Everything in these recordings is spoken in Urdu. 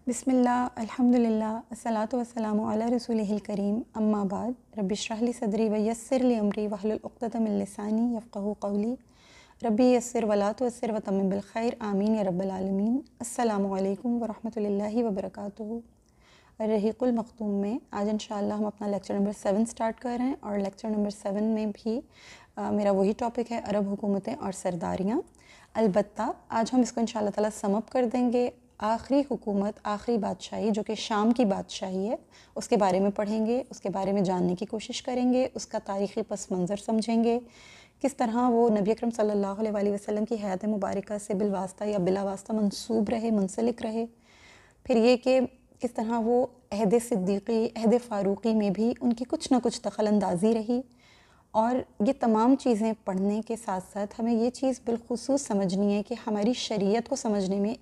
بسم اللہ الحمد للہ الصلاۃ والسلام علی رسولہ الکریم اما بعد رب اشرح لی صدری ویسر لی امری واحلل عقدۃ من لسانی یفقہوا قولی ربی یسر ولا تعسر وتمم بالخیر آمین یا رب العالمین۔ السلام علیکم ورحمۃ اللہ وبرکاتہ۔ الرحیق المختوم میں آج انشاءاللہ ہم اپنا لیکچر نمبر 7 سٹارٹ کر رہے ہیں، اور لیکچر نمبر 7 میں بھی میرا وہی ٹاپک ہے عرب حکومتیں اور سرداریاں۔ البتہ آج ہم اس کو انشاءاللہ تعالیٰ سم اپ کر دیں گے۔ آخری حکومت، آخری بادشاہی جو کہ شام کی بادشاہی ہے، اس کے بارے میں پڑھیں گے، اس کے بارے میں جاننے کی کوشش کریں گے، اس کا تاریخی پس منظر سمجھیں گے، کس طرح وہ نبی اکرم صلی اللہ علیہ وآلہ وسلم کی حیات مبارکہ سے بالواسطہ یا بلا واسطہ منسوب رہے، منسلک رہے۔ پھر یہ کہ کس طرح وہ عہد صدیقی، عہد فاروقی میں بھی ان کی کچھ نہ کچھ دخل اندازی رہی۔ اور یہ تمام چیزیں پڑھنے کے ساتھ ساتھ ہمیں یہ چیز بالخصوص سمجھنی ہے کہ ہماری شریعت کو سمجھنے میں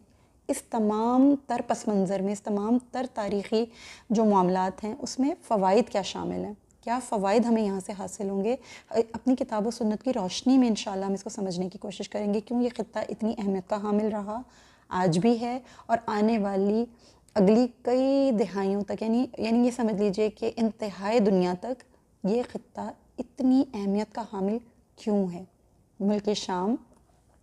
اس تمام تر پس منظر میں، اس تمام تر تاریخی جو معاملات ہیں، اس میں فوائد کیا شامل ہیں، کیا فوائد ہمیں یہاں سے حاصل ہوں گے۔ اپنی کتاب و سنت کی روشنی میں انشاءاللہ ہم اس کو سمجھنے کی کوشش کریں گے، کیوں یہ خطہ اتنی اہمیت کا حامل رہا، آج بھی ہے، اور آنے والی اگلی کئی دہائیوں تک، یعنی یہ سمجھ لیجئے کہ انتہائی دنیا تک یہ خطہ اتنی اہمیت کا حامل کیوں ہے۔ ملک شام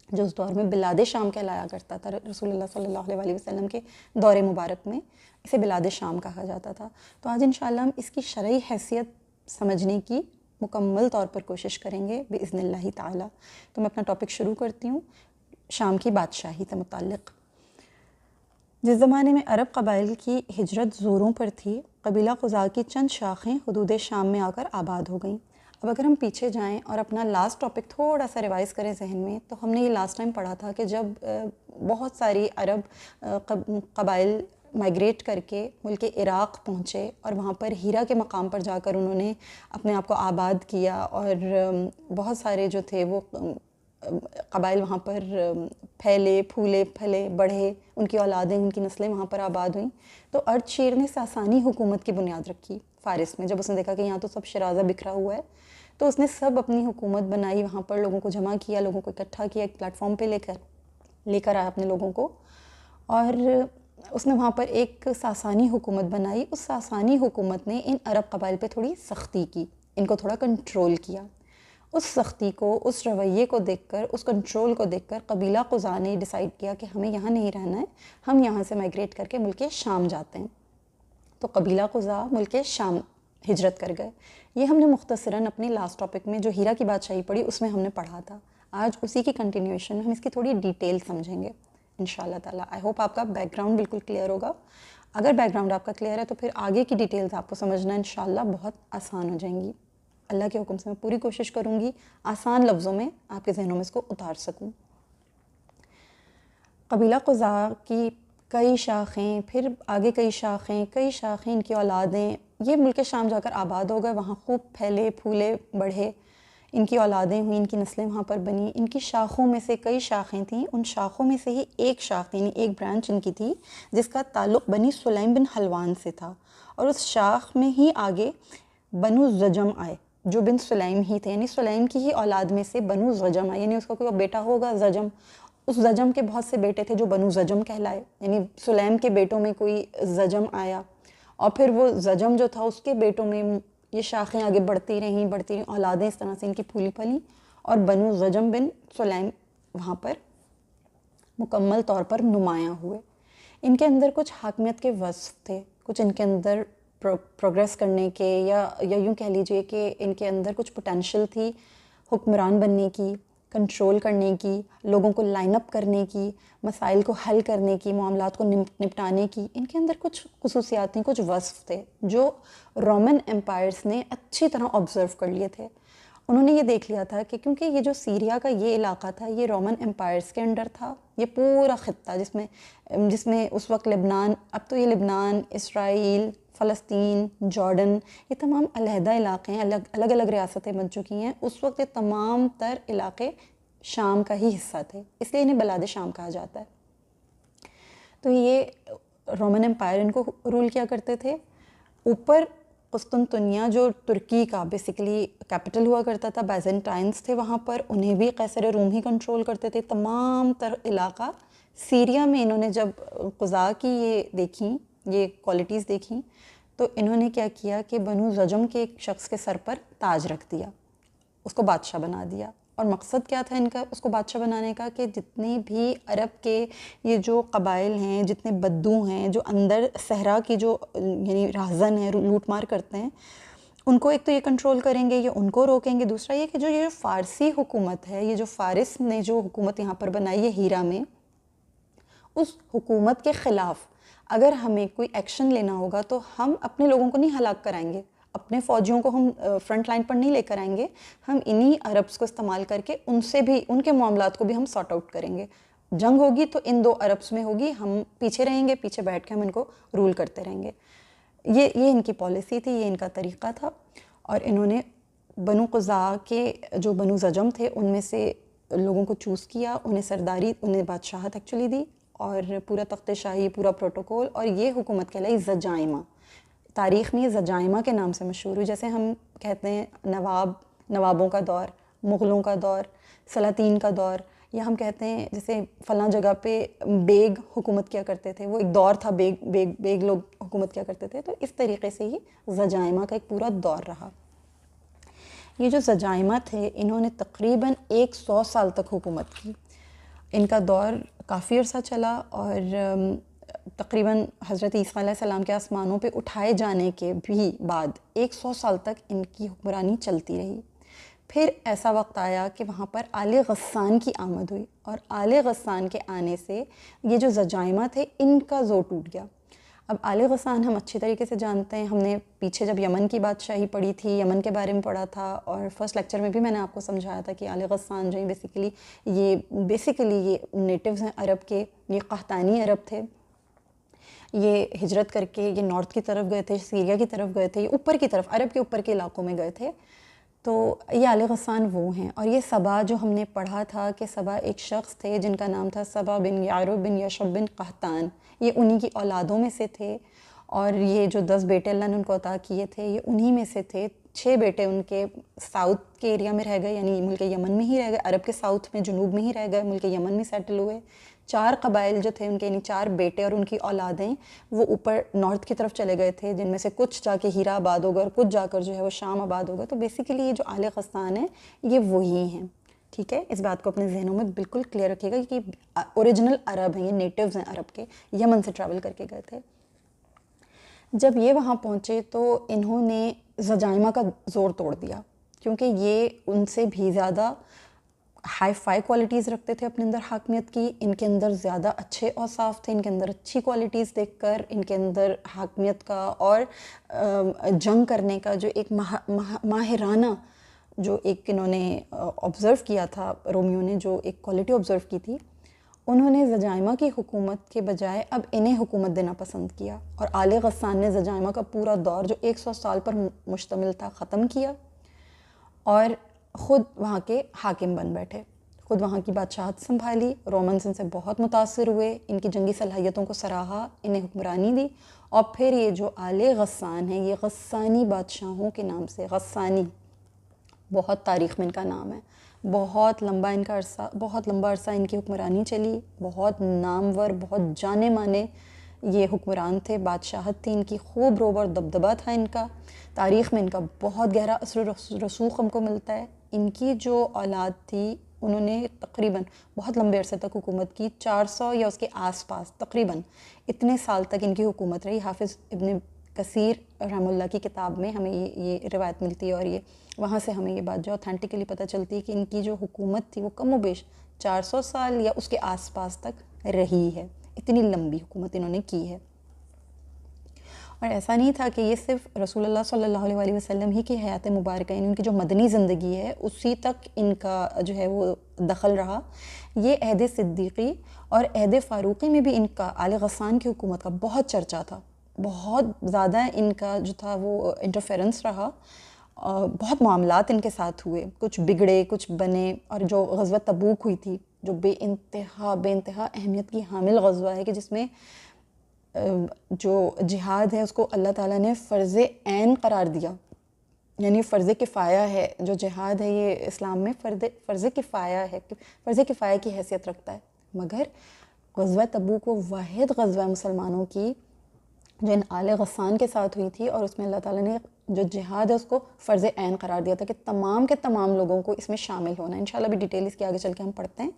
جو اس دور میں بلاد شام کہلایا کرتا تھا، رسول اللہ صلی اللہ علیہ وآلہ وسلم کے دور مبارک میں اسے بلاد شام کہا جاتا تھا۔ تو آج انشاءاللہ ہم اس کی شرعی حیثیت سمجھنے کی مکمل طور پر کوشش کریں گے بإذن اللہ تعالی۔ تو میں اپنا ٹاپک شروع کرتی ہوں شام کی بادشاہی سے متعلق۔ جس زمانے میں عرب قبائل کی ہجرت زوروں پر تھی، قبیلہ خزاع کی چند شاخیں حدود شام میں آ کر آباد ہو گئیں۔ اب اگر ہم پیچھے جائیں اور اپنا لاسٹ ٹاپک تھوڑا سا ریوائز کریں ذہن میں، تو ہم نے یہ لاسٹ ٹائم پڑھا تھا کہ جب بہت ساری عرب قبائل مائیگریٹ کر کے ملک عراق پہنچے اور وہاں پر ہیرا کے مقام پر جا کر انہوں نے اپنے آپ کو آباد کیا، اور بہت سارے جو تھے وہ قبائل وہاں پر پھیلے، پھولے، پھلے، بڑھے، ان کی اولادیں، ان کی نسلیں وہاں پر آباد ہوئیں۔ تو ارجشیر نے ساسانی حکومت کی بنیاد رکھی فارس میں۔ جب اس نے دیکھا کہ یہاں تو سب شرازہ بکھرا ہوا ہے، تو اس نے سب اپنی حکومت بنائی، وہاں پر لوگوں کو جمع کیا، لوگوں کو اکٹھا کیا، ایک پلیٹ فارم پہ لے کر آیا اپنے لوگوں کو، اور اس نے وہاں پر ایک ساسانی حکومت بنائی۔ اس ساسانی حکومت نے ان عرب قبائل پہ تھوڑی سختی کی، ان کو تھوڑا کنٹرول کیا۔ اس سختی کو، اس رویے کو دیکھ کر، اس کنٹرول کو دیکھ کر قبیلہ خزاع نے ڈیسائیڈ کیا کہ ہمیں یہاں نہیں رہنا ہے، ہم یہاں سے مائیگریٹ کر کے ملک شام جاتے ہیں۔ تو قبیلہ خزاع ملک شام ہجرت کر گئے۔ یہ ہم نے مختصراً اپنے لاسٹ ٹاپک میں جو ہیرا کی بادشاہی پڑھی اس میں ہم نے پڑھا تھا۔ آج اسی کی کنٹینیویشن میں ہم اس کی تھوڑی ڈیٹیل سمجھیں گے انشاءاللہ تعالیٰ۔ آئی ہوپ آپ کا بیک گراؤنڈ بالکل کلیئر ہوگا۔ اگر بیک گراؤنڈ آپ کا کلیئر ہے تو پھر آگے کی ڈیٹیلز آپ کو سمجھنا انشاءاللہ بہت آسان ہو جائیں گی۔ اللہ کے حکم سے میں پوری کوشش کروں گی آسان لفظوں میں آپ کے ذہنوں میں اس کو اتار سکوں۔ قبیلہ خزاع کی کئی شاخیں، پھر آگے کئی شاخیں، ان کی اولادیں، یہ ملک شام جا کر آباد ہو گئے، وہاں خوب پھیلے، پھولے، بڑھے، ان کی اولادیں ہوئیں، ان کی نسلیں وہاں پر بنیں۔ ان کی شاخوں میں سے کئی شاخیں تھیں، ان شاخوں میں سے ہی ایک شاخ یعنی ایک برانچ ان کی تھی جس کا تعلق بنی سلیم بن حلوان سے تھا، اور اس شاخ میں ہی آگے بنو زجم آئے جو بن سلیم ہی تھے، یعنی سلیم کی ہی اولاد میں سے بنو زجم آئے، یعنی اس کا کوئی بیٹا ہوگا زجم، اس زجم کے بہت سے بیٹے تھے جو بنو زجم کہلائے، یعنی سلیم کے بیٹوں میں کوئی زجم آیا، اور پھر وہ زجم جو تھا اس کے بیٹوں میں یہ شاخیں آگے بڑھتی رہیں، اولادیں اس طرح سے ان کی پھولی پھلیں، اور بنو زجم بن سلیم وہاں پر مکمل طور پر نمایاں ہوئے۔ ان کے اندر کچھ حاکمیت کے وصف تھے، کچھ ان کے اندر پروگریس کرنے کے، یا یوں کہہ لیجئے کہ ان کے اندر کچھ پوٹینشل تھی حکمران بننے کی، کنٹرول کرنے کی، لوگوں کو لائن اپ کرنے کی، مسائل کو حل کرنے کی، معاملات کو نپٹانے کی۔ ان کے اندر کچھ خصوصیات تھیں، کچھ وصف تھے جو رومن امپائرز نے اچھی طرح آبزرو کر لیے تھے۔ انہوں نے یہ دیکھ لیا تھا کہ کیونکہ یہ جو سیریا کا یہ علاقہ تھا یہ رومن امپائرز کے انڈر تھا، یہ پورا خطہ جس میں اس وقت لبنان، اب تو یہ لبنان، اسرائیل، فلسطین، جارڈن، یہ تمام علیحدہ علاقے ہیں، الگ الگ ریاستیں بن چکی ہیں۔ اس وقت یہ تمام تر علاقے شام کا ہی حصہ تھے، اس لیے انہیں بلاد شام کہا جاتا ہے۔ تو یہ رومن امپائر ان کو رول کیا کرتے تھے۔ اوپر قسطنطنیہ جو ترکی کا بیسیکلی کیپٹل ہوا کرتا تھا، بیزنٹائنز تھے وہاں پر، انہیں بھی قیصر روم ہی کنٹرول کرتے تھے۔ تمام تر علاقہ سیریا میں انہوں نے جب قضاء کی یہ کوالٹیز دیکھیں تو انہوں نے کیا کیا کہ بنو زجم کے ایک شخص کے سر پر تاج رکھ دیا، اس کو بادشاہ بنا دیا. اور مقصد کیا تھا ان کا اس کو بادشاہ بنانے کا کہ جتنے بھی عرب کے یہ جو قبائل ہیں، جتنے بدو ہیں جو اندر صحرا کی جو یعنی راہزن ہیں، لوٹ مار کرتے ہیں، ان کو ایک تو یہ کنٹرول کریں گے، یہ ان کو روکیں گے. دوسرا یہ کہ جو یہ فارسی حکومت ہے، یہ جو فارس نے جو حکومت یہاں پر بنائی ہے ہیرا میں، اس حکومت کے خلاف اگر ہمیں کوئی ایکشن لینا ہوگا تو ہم اپنے لوگوں کو نہیں ہلاک کرائیں گے، اپنے فوجیوں کو ہم فرنٹ لائن پر نہیں لے کر آئیں گے، ہم انہی عربس کو استعمال کر کے ان سے بھی ان کے معاملات کو بھی ہم سارٹ آؤٹ کریں گے. جنگ ہوگی تو ان دو عربس میں ہوگی، ہم پیچھے رہیں گے، پیچھے بیٹھ کے ہم ان کو رول کرتے رہیں گے. یہ ان کی پالیسی تھی، یہ ان کا طریقہ تھا. اور انہوں نے بنو قزاع کے جو بنو زجم تھے ان میں سے لوگوں کو چوز کیا، انہیں سرداری، انہیں بادشاہت ایکچولی دی، اور پورا تخت شاہی، پورا پروٹوکول. اور یہ حکومت کہلائی زجائمہ. تاریخ میں یہ زجائمہ کے نام سے مشہور ہوئی. جیسے ہم کہتے ہیں نوابوں کا دور، مغلوں کا دور، سلاطین کا دور، یا ہم کہتے ہیں جیسے فلاں جگہ پہ بیگ حکومت کیا کرتے تھے، وہ ایک دور تھا، بیگ لوگ حکومت کیا کرتے تھے. تو اس طریقے سے ہی زجائمہ کا ایک پورا دور رہا. یہ جو زجائمہ تھے انہوں نے تقریباً 100 سال تک حکومت کی. ان کا دور کافی عرصہ چلا، اور تقریباً حضرت عیسیٰ علیہ السلام کے آسمانوں پہ اٹھائے جانے کے بھی بعد 100 سال تک ان کی حکمرانی چلتی رہی. پھر ایسا وقت آیا کہ وہاں پر آل غسان کی آمد ہوئی، اور آل غسان کے آنے سے یہ جو زجائمہ تھے ان کا زور ٹوٹ گیا. اب آل غسان ہم اچھی طریقے سے جانتے ہیں، ہم نے پیچھے جب یمن کی بادشاہی پڑھی تھی، یمن کے بارے میں پڑھا تھا، اور فرسٹ لیکچر میں بھی میں نے آپ کو سمجھایا تھا کہ آل غسان جو ہیں بیسیکلی یہ نیٹیوز ہیں عرب کے، یہ قحطانی عرب تھے. یہ ہجرت کر کے یہ نارتھ کی طرف گئے تھے، سیریا کی طرف گئے تھے، یہ اوپر کی طرف عرب کے اوپر کے علاقوں میں گئے تھے. تو یہ آل غسان وہ ہیں. اور یہ سبا جو ہم نے پڑھا تھا کہ سبا ایک شخص تھے جن کا نام تھا سبا بن یعرب بن یشب بن قحطان، یہ انہی کی اولادوں میں سے تھے. اور یہ جو 10 بیٹے اللہ نے ان کو عطا کیے تھے یہ انہی میں سے تھے. 6 بیٹے ان کے ساؤتھ کے ایریا میں رہ گئے، یعنی ملک یمن میں ہی رہ گئے، عرب کے ساؤتھ میں، جنوب میں ہی رہ گئے، ملک یمن میں سیٹل ہوئے. 4 قبائل جو تھے ان کے، یعنی 4 بیٹے اور ان کی اولادیں، وہ اوپر نارتھ کی طرف چلے گئے تھے، جن میں سے کچھ جا کے ہیرا آباد ہو گئے اور کچھ جا کر جو ہے وہ شام آباد ہو گئے. تو بیسیکلی یہ جو آل غسان ہیں یہ وہی ہیں. ٹھیک ہے، اس بات کو اپنے ذہنوں میں بالکل کلیئر رکھیے گا کہ اوریجنل عرب ہیں، یہ نیٹیوز ہیں عرب کے، یمن سے ٹریول کر کے گئے تھے. جب یہ وہاں پہنچے تو انہوں نے زجائمہ کا زور توڑ دیا، کیونکہ یہ ان سے بھی زیادہ ہائی فائی کوالٹیز رکھتے تھے اپنے اندر حاکمیت کی. ان کے اندر زیادہ اچھے اوصاف تھے، ان کے اندر اچھی کوالٹیز دیکھ کر ان کے اندر حاکمیت کا اور جنگ کرنے کا جو ایک ماہرانہ جو ایک انہوں نے آبزرو کیا تھا، رومیوں نے جو ایک کوالٹی آبزرو کی تھی، انہوں نے زجائمہ کی حکومت کے بجائے اب انہیں حکومت دینا پسند کیا. اور آل غسان نے زجائمہ کا پورا دور جو 100 سال پر مشتمل تھا ختم کیا، اور خود وہاں کے حاکم بن بیٹھے، خود وہاں کی بادشاہت سنبھالی. رومنز ان سے بہت متاثر ہوئے، ان کی جنگی صلاحیتوں کو سراہا، انہیں حکمرانی دی. اور پھر یہ جو آل غسان ہیں یہ غسانی بادشاہوں کے نام سے، غسانی بہت تاریخ میں ان کا نام ہے، بہت لمبا عرصہ ان کی حکمرانی چلی. بہت نامور، بہت جانے مانے یہ حکمران تھے، بادشاہت تھی ان کی، خوب روب اور دبدبہ تھا ان کا. تاریخ میں ان کا بہت گہرا اثر و رسوخ ہم کو ملتا ہے. ان کی جو اولاد تھی انہوں نے تقریباً بہت لمبے عرصے تک حکومت کی، 400 یا اس کے آس پاس تقریباً اتنے سال تک ان کی حکومت رہی. حافظ ابن کثیر رحمہ اللہ کی کتاب میں ہمیں یہ روایت ملتی ہے، اور یہ وہاں سے ہمیں یہ بات جو اوتھینٹکلی پتہ چلتی ہے کہ ان کی جو حکومت تھی وہ کم و بیش 400 سال یا اس کے آس پاس تک رہی ہے. اتنی لمبی حکومت انہوں نے کی ہے. اور ایسا نہیں تھا کہ یہ صرف رسول اللہ صلی اللہ علیہ وسلم ہی کی حیات مبارکہ، یعنی ان کی جو مدنی زندگی ہے اسی تک ان کا جو ہے وہ دخل رہا. یہ عہد صدیقی اور عہد فاروقی میں بھی ان کا آل غسان کی حکومت کا بہت چرچا تھا، بہت زیادہ ان کا جو تھا وہ انٹرفیرنس رہا. بہت معاملات ان کے ساتھ ہوئے، کچھ بگڑے کچھ بنے. اور جو غزوہ تبوک ہوئی تھی جو بے انتہا اہمیت کی حامل غزوہ ہے، کہ جس میں جو جہاد ہے اس کو اللہ تعالیٰ نے فرض عین قرار دیا، یعنی فرض کفایہ ہے. جو جہاد ہے یہ اسلام میں فرض کفایہ ہے، فرض کفایہ کی حیثیت رکھتا ہے. مگر غزوہ تبوک وہ واحد غزوہ مسلمانوں کی جو ان آل غسان کے ساتھ ہوئی تھی، اور اس میں اللہ تعالیٰ نے جو جہاد ہے اس کو فرض عین قرار دیا تھا کہ تمام کے تمام لوگوں کو اس میں شامل ہونا ہے۔ انشاءاللہ بھی ڈیٹیل اس کے آگے چل کے ہم پڑھتے ہیں۔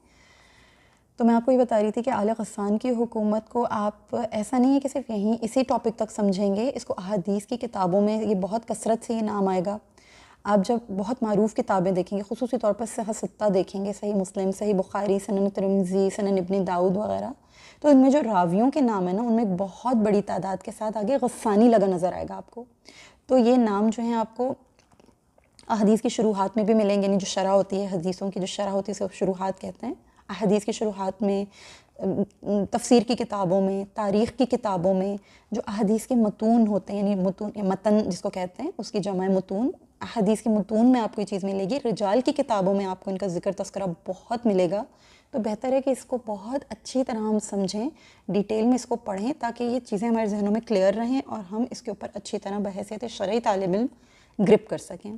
تو میں آپ کو یہ بتا رہی تھی کہ آل غسان کی حکومت کو آپ ایسا نہیں ہے کہ صرف یہیں اسی ٹاپک تک سمجھیں گے، اس کو احادیث کی کتابوں میں یہ بہت کثرت سے یہ نام آئے گا۔ آپ جب بہت معروف کتابیں دیکھیں گے، خصوصی طور پر صحیح ستہ دیکھیں گے، صحیح مسلم، صحیح بخاری، سنن ترمذی، سنن ابن داؤد وغیرہ، تو ان میں جو راویوں کے نام ہیں نا، ان میں بہت بڑی تعداد کے ساتھ آگے غسانی لگا نظر آئے گا آپ کو۔ تو یہ نام جو ہیں آپ کو احادیث کی شروحات میں بھی ملیں گے، یعنی جو شرح ہوتی ہے حدیثوں کی، جو شرح ہوتی ہے اسے شروحات کہتے ہیں۔ احادیث کی شروحات میں، تفسیر کی کتابوں میں، تاریخ کی کتابوں میں جو احادیث کے متون ہوتے ہیں، یعنی متون یا متن جس کو کہتے ہیں، اس کی جمع متون، احادیث کے متون میں آپ کو یہ چیز ملے گی۔ رجال کی کتابوں میں آپ کو ان کا ذکر تذکرہ بہت ملے گا۔ تو بہتر ہے کہ اس کو بہت اچھی طرح ہم سمجھیں، ڈیٹیل میں اس کو پڑھیں، تاکہ یہ چیزیں ہمارے ذہنوں میں کلیئر رہیں اور ہم اس کے اوپر اچھی طرح بحیثیت شرعی طالب علم گرپ کر سکیں۔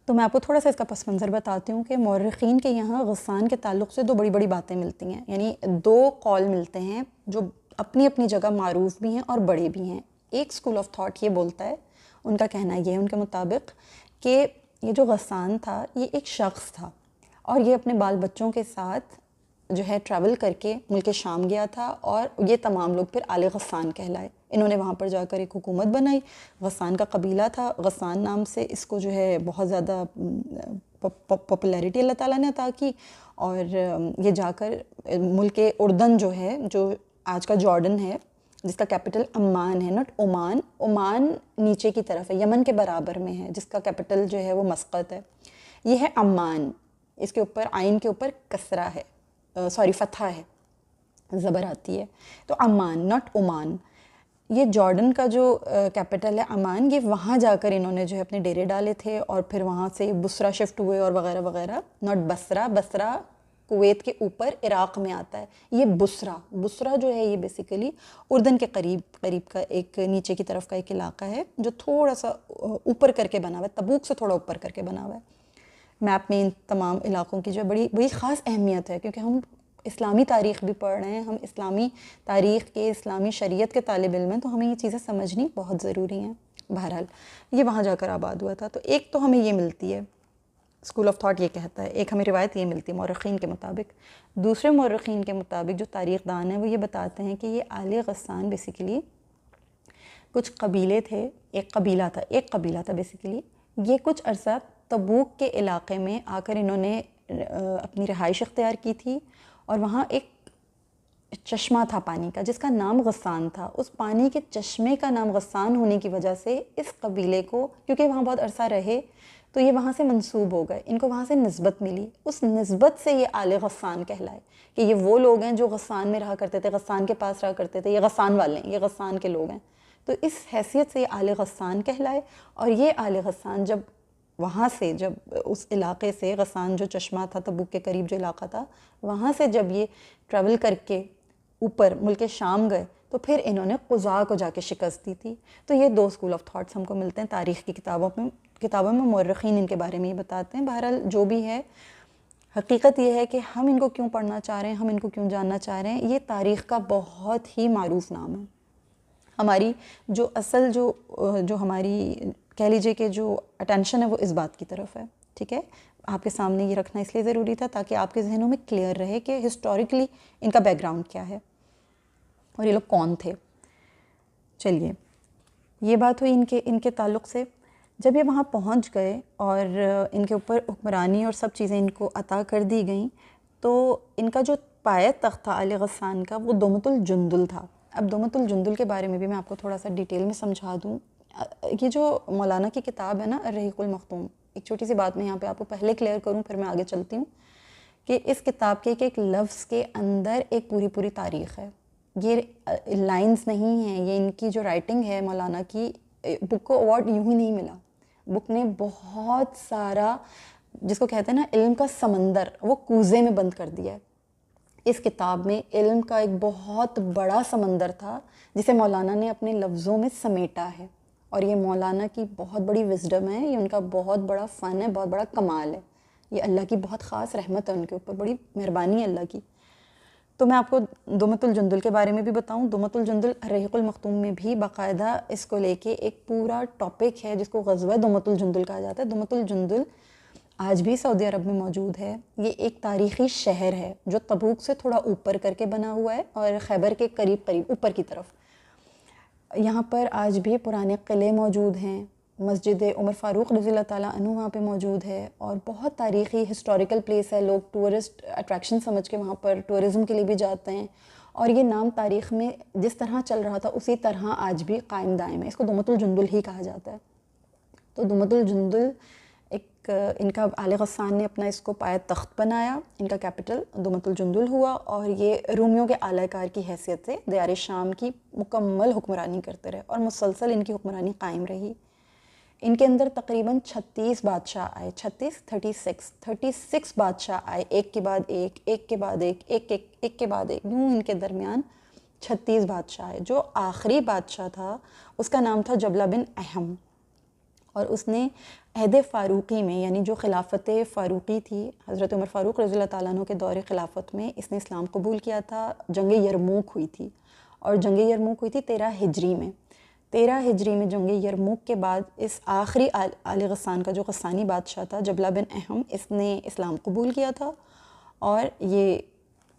تو میں آپ کو تھوڑا سا اس کا پس منظر بتاتی ہوں کہ مورخین کے یہاں غسان کے تعلق سے دو بڑی بڑی باتیں ملتی ہیں، یعنی دو قول ملتے ہیں جو اپنی اپنی جگہ معروف بھی ہیں اور بڑے بھی ہیں۔ ایک اسکول آف تھاٹ یہ بولتا ہے، ان کا کہنا یہ ہے ان کے مطابق، کہ یہ جو غسان تھا یہ ایک شخص تھا، اور یہ اپنے بال بچوں کے ساتھ جو ہے ٹریول کر کے ملک شام گیا تھا، اور یہ تمام لوگ پھر آل غسان کہلائے۔ انہوں نے وہاں پر جا کر ایک حکومت بنائی، غسان کا قبیلہ تھا، غسان نام سے اس کو جو ہے بہت زیادہ پاپولیرٹی اللہ تعالیٰ نے عطا کی، اور یہ جا کر ملک اردن جو ہے، جو آج کا جارڈن ہے، جس کا کیپٹل عمان ہے، ناٹ عمان، عمان نیچے کی طرف ہے، یمن کے برابر میں ہے، جس کا کیپٹل جو ہے وہ مسقط ہے، یہ ہے عمان۔ اس کے اوپر عین کے اوپر کسرہ ہے، فتحہ ہے، زبر آتی ہے، تو عمان ناٹ عمان۔ یہ جارڈن کا جو کیپٹل ہے عمان، یہ وہاں جا کر انہوں نے جو ہے اپنے ڈیرے ڈالے تھے، اور پھر وہاں سے بصرہ شفٹ ہوئے اور وغیرہ وغیرہ، ناٹ بصرہ، بصرہ کویت کے اوپر عراق میں آتا ہے، یہ بصرہ جو ہے یہ بیسیکلی اردن کے قریب کا ایک نیچے کی طرف کا ایک علاقہ ہے، جو تھوڑا سا اوپر کر کے بنا ہوا ہے، تبوک سے تھوڑا اوپر کر کے بنا ہوا ہے۔ میپ میں ان تمام علاقوں کی جو بڑی خاص اہمیت ہے، کیونکہ ہم اسلامی تاریخ بھی پڑھ رہے ہیں، ہم اسلامی تاریخ کے، اسلامی شریعت کے طالب علم ہیں، تو ہمیں یہ چیزیں سمجھنی بہت ضروری ہیں۔ بہرحال یہ وہاں جا کر آباد ہوا تھا۔ تو ایک تو ہمیں یہ ملتی ہے، اسکول آف تھاٹ یہ کہتا ہے، ایک ہمیں روایت یہ ملتی ہے مورخین کے مطابق۔ دوسرے مورخین کے مطابق جو تاریخ دان ہیں وہ یہ بتاتے ہیں کہ یہ آل غسان بیسیکلی کچھ قبیلے تھے، ایک قبیلہ تھا بیسیکلی، یہ کچھ عرصہ تبوک کے علاقے میں آ کر انہوں نے اپنی رہائش اختیار کی تھی، اور وہاں ایک چشمہ تھا پانی کا جس کا نام غسان تھا۔ اس پانی کے چشمے کا نام غسان ہونے کی وجہ سے اس قبیلے کو، کیونکہ وہاں بہت عرصہ رہے تو یہ وہاں سے منسوب ہو گئے، ان کو وہاں سے نسبت ملی، اس نسبت سے یہ آل غسان کہلائے کہ یہ وہ لوگ ہیں جو غسان میں رہا کرتے تھے، غسان کے پاس رہا کرتے تھے، یہ غسان والے ہیں، یہ غسان کے لوگ ہیں۔ تو اس حیثیت سے یہ آل غسان کہلائے۔ اور یہ آل غسان جب وہاں سے، جب اس علاقے سے، غسان جو چشمہ تھا تبوک کے قریب جو علاقہ تھا، وہاں سے جب یہ ٹریول کر کے اوپر ملک شام گئے تو پھر انہوں نے قضاء کو جا کے شکست دی تھی۔ تو یہ دو اسکول آف تھاٹس ہم کو ملتے ہیں تاریخ کی کتابوں میں مورخین ان کے بارے میں یہ بتاتے ہیں۔ بہرحال جو بھی ہے، حقیقت یہ ہے کہ ہم ان کو کیوں پڑھنا چاہ رہے ہیں، ہم ان کو کیوں جاننا چاہ رہے ہیں، یہ تاریخ کا بہت ہی معروف نام ہے۔ ہماری جو اصل جو ہماری کہہ لیجئے کہ جو اٹینشن ہے وہ اس بات کی طرف ہے، ٹھیک ہے۔ آپ کے سامنے یہ رکھنا اس لیے ضروری تھا تاکہ آپ کے ذہنوں میں کلیئر رہے کہ ہسٹوریکلی ان کا بیک گراؤنڈ کیا ہے اور یہ لوگ کون تھے۔ چلیے، یہ بات ہوئی ان کے تعلق سے۔ جب یہ وہاں پہنچ گئے اور ان کے اوپر حکمرانی اور سب چیزیں ان کو عطا کر دی گئیں، تو ان کا جو پایہ تخت تھا آل غسان کا، وہ دومۃ الجندل تھا۔ اب دومۃ الجندل کے بارے میں بھی میں آپ کو تھوڑا سا ڈیٹیل میں سمجھا دوں۔ یہ جو مولانا کی کتاب ہے نا الرحیق المختوم، ایک چھوٹی سی بات میں یہاں پہ آپ کو پہلے کلیئر کروں پھر میں آگے چلتی ہوں، کہ اس کتاب کے ایک لفظ کے اندر ایک پوری تاریخ ہے۔ یہ لائنز نہیں ہیں، یہ ان کی جو رائٹنگ ہے مولانا کی، بک کو ایوارڈ یوں ہی نہیں ملا، بک نے بہت سارا، جس کو کہتے ہیں نا علم کا سمندر، وہ کوزے میں بند کر دیا ہے۔ اس کتاب میں علم کا ایک بہت بڑا سمندر تھا جسے مولانا نے اپنے لفظوں میں سمیٹا ہے، اور یہ مولانا کی بہت بڑی وزڈم ہے، یہ ان کا بہت بڑا فن ہے، بہت بڑا کمال ہے، یہ اللہ کی بہت خاص رحمت ہے ان کے اوپر، بڑی مہربانی ہے اللہ کی۔ تو میں آپ کو دومت الجندل کے بارے میں بھی بتاؤں. دومت الجندل الرحیق المختوم میں بھی باقاعدہ اس کو لے کے ایک پورا ٹاپک ہے جس کو غزوہ دومت الجندل کہا جاتا ہے. دومت الجندل آج بھی سعودی عرب میں موجود ہے. یہ ایک تاریخی شہر ہے جو تبوک سے تھوڑا اوپر کر کے بنا ہوا ہے اور خیبر کے قریب اوپر کی طرف. یہاں پر آج بھی پرانے قلعے موجود ہیں. مسجد عمر فاروق رضی اللہ تعالیٰ عنہ وہاں پہ موجود ہے اور بہت تاریخی ہسٹوریکل پلیس ہے. لوگ ٹورسٹ اٹریکشن سمجھ کے وہاں پر ٹورزم کے لیے بھی جاتے ہیں اور یہ نام تاریخ میں جس طرح چل رہا تھا اسی طرح آج بھی قائم دائم ہے. اس کو دومت الجندل ہی کہا جاتا ہے. تو دومت الجندل ایک ان کا آل غسان نے اپنا اس کو پایہ تخت بنایا. ان کا کیپٹل دومت الجندل ہوا اور یہ رومیوں کے اعلی کار کی حیثیت سے دیار شام کی مکمل حکمرانی کرتے رہے اور مسلسل ان کی حکمرانی قائم رہی. ان کے اندر تقریباً 36 بادشاہ آئے. 36 بادشاہ آئے، ایک کے بعد ایک، ایک کے بعد ایک، ایک کے بعد ایک، یوں ان کے درمیان 36 بادشاہ آئے. جو آخری بادشاہ تھا اس کا نام تھا جبلہ بن احم اور اس نے عہد فاروقی میں، یعنی جو خلافت فاروقی تھی حضرت عمر فاروق رضی اللہ تعالیٰ عنہ کے دور خلافت میں، اس نے اسلام قبول کیا تھا. جنگ یرموک ہوئی تھی اور جنگ یرموک ہوئی تھی 13 ہجری میں. 13 ہجری میں جنگ یرموک کے بعد اس آخری آل غسان کا جو غسانی بادشاہ تھا جبلہ بن احم، اس نے اسلام قبول کیا تھا اور یہ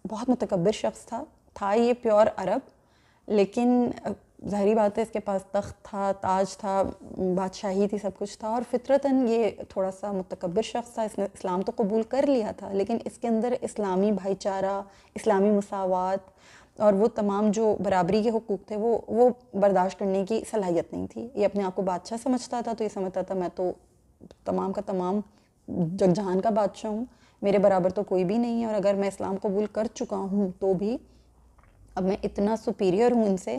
بہت متکبر شخص تھا یہ پیور عرب، لیکن ظاہری بات ہے اس کے پاس تخت تھا، تاج تھا، بادشاہی تھی، سب کچھ تھا اور فطرتاً یہ تھوڑا سا متکبر شخص تھا. اس نے اسلام تو قبول کر لیا تھا لیکن اس کے اندر اسلامی بھائی چارہ، اسلامی مساوات اور وہ تمام جو برابری کے حقوق تھے وہ برداشت کرنے کی صلاحیت نہیں تھی. یہ اپنے آپ کو بادشاہ سمجھتا تھا، تو یہ سمجھتا تھا میں تو تمام کا تمام جگ جہان کا بادشاہ ہوں، میرے برابر تو کوئی بھی نہیں ہے، اور اگر میں اسلام قبول کر چکا ہوں تو بھی اب میں اتنا سپیریئر ہوں ان سے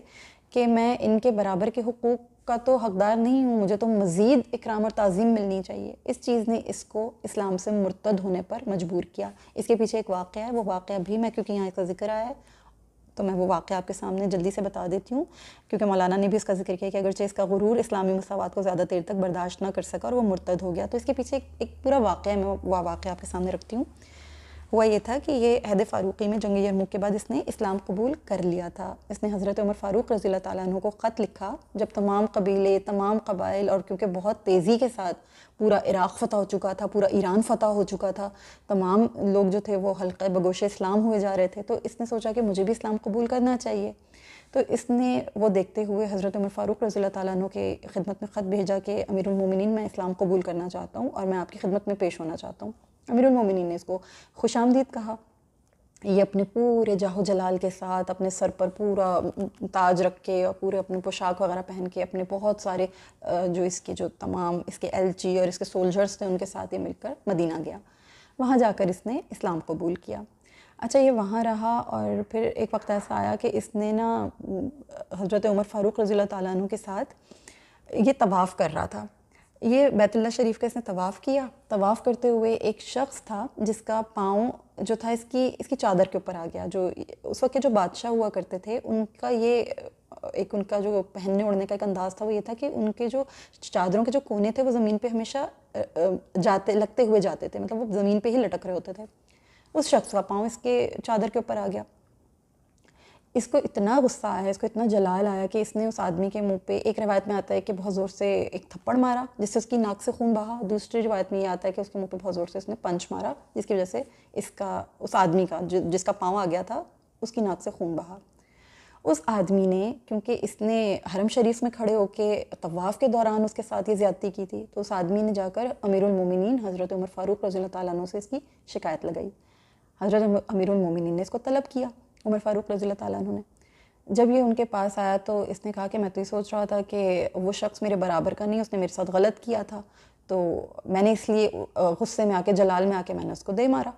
کہ میں ان کے برابر کے حقوق کا تو حقدار نہیں ہوں، مجھے تو مزید اکرام اور تعظیم ملنی چاہیے. اس چیز نے اس کو اسلام سے مرتد ہونے پر مجبور کیا. اس کے پیچھے ایک واقعہ ہے، وہ واقعہ بھی میں کیونکہ یہاں اس کا ذکر آیا ہے تو میں وہ واقعہ آپ کے سامنے جلدی سے بتا دیتی ہوں، کیونکہ مولانا نے بھی اس کا ذکر کیا کہ اگرچہ اس کا غرور اسلامی مساوات کو زیادہ دیر تک برداشت نہ کر سکا اور وہ مرتد ہو گیا، تو اس کے پیچھے ایک پورا واقعہ ہے. میں وہ واقعہ آپ کے سامنے رکھتی ہوں. ہوا یہ تھا کہ یہ عہد فاروقی میں جنگ یرموک کے بعد اس نے اسلام قبول کر لیا تھا. اس نے حضرت عمر فاروق رضی اللہ تعالیٰ عنہ کو خط لکھا جب تمام قبیلے، تمام قبائل، اور کیونکہ بہت تیزی کے ساتھ پورا عراق فتح ہو چکا تھا، پورا ایران فتح ہو چکا تھا، تمام لوگ جو تھے وہ حلقہ بگوش اسلام ہوئے جا رہے تھے، تو اس نے سوچا کہ مجھے بھی اسلام قبول کرنا چاہیے. تو اس نے وہ دیکھتے ہوئے حضرت عمر فاروق رضی اللہ تعالیٰ عنہ کے خدمت میں خط بھیجا کہ امیر المومنین میں اسلام قبول کرنا چاہتا ہوں اور میں آپ کی خدمت میں پیش ہونا چاہتا ہوں. امیر المومنین نے اس کو خوش آمدید کہا. یہ اپنے پورے جاہ و جلال کے ساتھ اپنے سر پر پورا تاج رکھ کے اور پورے اپنے پوشاک وغیرہ پہن کے اپنے بہت سارے جو اس کے جو تمام اس کے ایلچی اور اس کے سولجرز تھے ان کے ساتھ یہ مل کر مدینہ گیا. وہاں جا کر اس نے اسلام قبول کیا. اچھا، یہ وہاں رہا اور پھر ایک وقت ایسا آیا کہ اس نے نا حضرت عمر فاروق رضی اللہ تعالیٰ عنہ کے ساتھ یہ طواف کر رہا تھا. یہ بیت اللہ شریف کا اس نے طواف کیا. طواف کرتے ہوئے ایک شخص تھا جس کا پاؤں جو تھا اس کی چادر کے اوپر آ گیا. جو اس وقت کے جو بادشاہ ہوا کرتے تھے ان کا یہ ایک ان کا جو پہننے اوڑھنے کا ایک انداز تھا، وہ یہ تھا کہ ان کے جو چادروں کے جو کونے تھے وہ زمین پہ ہمیشہ لگتے ہوئے جاتے تھے، مطلب وہ زمین پہ ہی لٹک رہے ہوتے تھے. اس شخص کا پاؤں اس کے چادر کے اوپر آ گیا. اس کو اتنا غصہ آیا، اس کو اتنا جلال آیا کہ اس نے اس آدمی کے منہ پہ، ایک روایت میں آتا ہے کہ بہت زور سے ایک تھپڑ مارا جس سے اس کی ناک سے خون بہا. دوسری روایت میں یہ آتا ہے کہ اس کے منہ پہ بہت زور سے اس نے پنچ مارا جس کی وجہ سے اس آدمی کا جس کا پاؤں آ گیا تھا اس کی ناک سے خون بہا. اس آدمی نے، کیونکہ اس نے حرم شریف میں کھڑے ہو کے طواف کے دوران اس کے ساتھ یہ زیادتی کی تھی، تو اس آدمی نے جا کر امیر المومنین حضرت عمر فاروق رضی اللہ تعالیٰ عنہ سے اس کی شکایت لگائی. حضرت امیر المومنین نے اس کو طلب کیا عمر فاروق رضی اللہ تعالیٰ عنہ نے. جب یہ ان کے پاس آیا تو اس نے کہا کہ میں تو یہ سوچ رہا تھا کہ وہ شخص میرے برابر کا نہیں، اس نے میرے ساتھ غلط کیا تھا، تو میں نے اس لیے غصے میں آ کے، جلال میں آ کے میں نے اس کو دے مارا.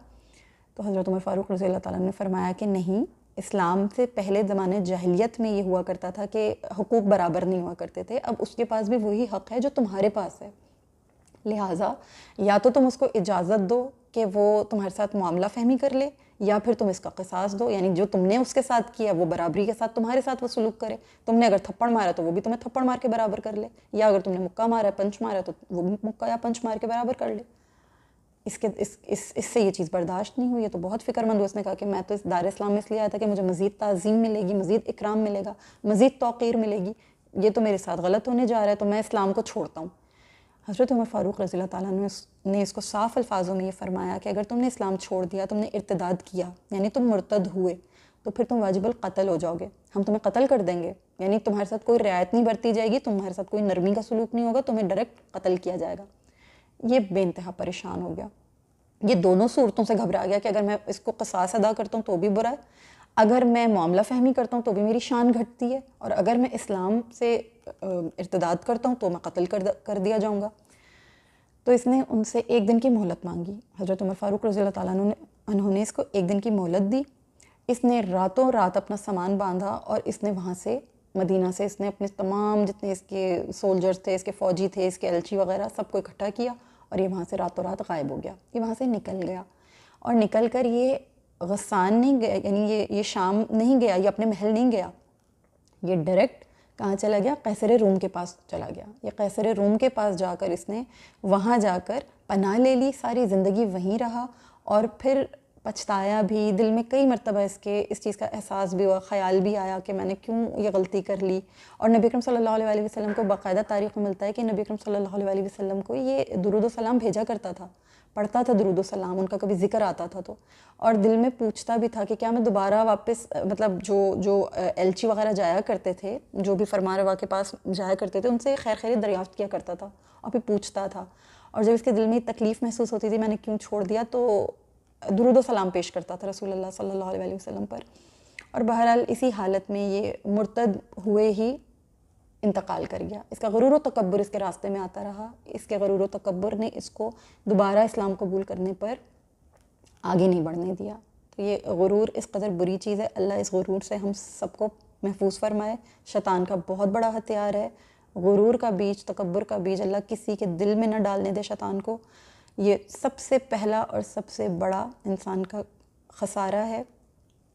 تو حضرت عمر فاروق رضی اللہ تعالیٰ نے فرمایا کہ نہیں، اسلام سے پہلے زمانے جاہلیت میں یہ ہوا کرتا تھا کہ حقوق برابر نہیں ہوا کرتے تھے. اب اس کے پاس بھی وہی حق ہے جو تمہارے پاس ہے، لہٰذا یا تو تم اس کو اجازت دو کہ وہ تمہارے ساتھ معاملہ فہمی کر لے، یا پھر تم اس کا قصاص دو، یعنی جو تم نے اس کے ساتھ کیا وہ برابری کے ساتھ تمہارے ساتھ وہ سلوک کرے. تم نے اگر تھپڑ مارا تو وہ بھی تمہیں تھپڑ مار کے برابر کر لے، یا اگر تم نے مکہ مارا، پنچ مارا، تو وہ بھی مکہ یا پنچ مار کے برابر کر لے. اس سے یہ چیز برداشت نہیں ہوئی. یہ تو بہت فکر مند. اس نے کہا کہ میں تو اس دار اسلام میں اس لیے آیا تھا کہ مجھے مزید تعظیم ملے گی, مزید اکرام ملے گا, مزید توقیر ملے گی. یہ تو میرے ساتھ غلط ہونے جا رہا ہے, تو میں اسلام کو چھوڑتا ہوں. حضرت عمر فاروق رضی اللہ تعالیٰ عنہ نے اس کو صاف الفاظوں میں یہ فرمایا کہ اگر تم نے اسلام چھوڑ دیا, تم نے ارتداد کیا, یعنی تم مرتد ہوئے, تو پھر تم واجب القتل ہو جاؤ گے. ہم تمہیں قتل کر دیں گے, یعنی تمہارے ساتھ کوئی رعایت نہیں برتی جائے گی, تمہارے ساتھ کوئی نرمی کا سلوک نہیں ہوگا, تمہیں ڈائریکٹ قتل کیا جائے گا. یہ بے انتہا پریشان ہو گیا. یہ دونوں صورتوں سے گھبرا گیا کہ اگر میں اس کو قصاص ادا کرتا ہوں تو بھی برا ہے, اگر میں معاملہ فہمی کرتا ہوں تو بھی میری شان گھٹتی ہے, اور اگر میں اسلام سے ارتداد کرتا ہوں تو میں قتل کر دیا جاؤں گا. تو اس نے ان سے 1 دن کی مہلت مانگی. حضرت عمر فاروق رضی اللہ تعالیٰ عنہ نے اس کو 1 دن کی مہلت دی. اس نے راتوں رات اپنا سامان باندھا اور اس نے وہاں سے مدینہ سے اس نے اپنے تمام جتنے اس کے سولجرز تھے, اس کے فوجی تھے, اس کے ایلچی وغیرہ سب کو اکٹھا کیا, اور یہ وہاں سے راتوں رات غائب ہو گیا. یہ وہاں سے نکل گیا, اور نکل کر یہ غسان نہیں گیا, یعنی یہ شام نہیں گیا, یہ اپنے محل نہیں گیا, یہ ڈائریکٹ کہاں چلا گیا؟ قیصر روم کے پاس چلا گیا. یہ قیصر روم کے پاس جا کر اس نے وہاں جا کر پناہ لے لی, ساری زندگی وہیں رہا, اور پھر پچھتایا بھی, دل میں کئی مرتبہ اس چیز کا احساس بھی ہوا, خیال بھی آیا کہ میں نے کیوں یہ غلطی کر لی. اور نبی اکرم صلی اللہ علیہ وسلم کو باقاعدہ تاریخ میں ملتا ہے کہ نبی اکرم صلی اللہ علیہ وسلم کو یہ درود و سلام بھیجا کرتا تھا, پڑھتا تھا درود و سلام, ان کا کبھی ذکر آتا تھا تو, اور دل میں پوچھتا بھی تھا کہ کیا میں دوبارہ واپس, مطلب جو ایلچی وغیرہ جایا کرتے تھے, جو بھی فرمان روا کے پاس جایا کرتے تھے, ان سے خیر خیریت دریافت کیا کرتا تھا, اور پھر پوچھتا تھا. اور جب اس کے دل میں تکلیف محسوس ہوتی تھی میں نے کیوں چھوڑ دیا, تو درود و سلام پیش کرتا تھا رسول اللہ صلی اللہ علیہ وسلم پر. اور بہرحال اسی حالت میں یہ مرتد ہوئے ہی انتقال کر گیا. اس کا غرور و تکبر اس کے راستے میں آتا رہا. اس کے غرور و تکبر نے اس کو دوبارہ اسلام قبول کرنے پر آگے نہیں بڑھنے دیا. تو یہ غرور اس قدر بری چیز ہے. اللہ اس غرور سے ہم سب کو محفوظ فرمائے. شیطان کا بہت بڑا ہتھیار ہے. غرور کا بیج, تکبر کا بیج اللہ کسی کے دل میں نہ ڈالنے دے شیطان کو. یہ سب سے پہلا اور سب سے بڑا انسان کا خسارہ ہے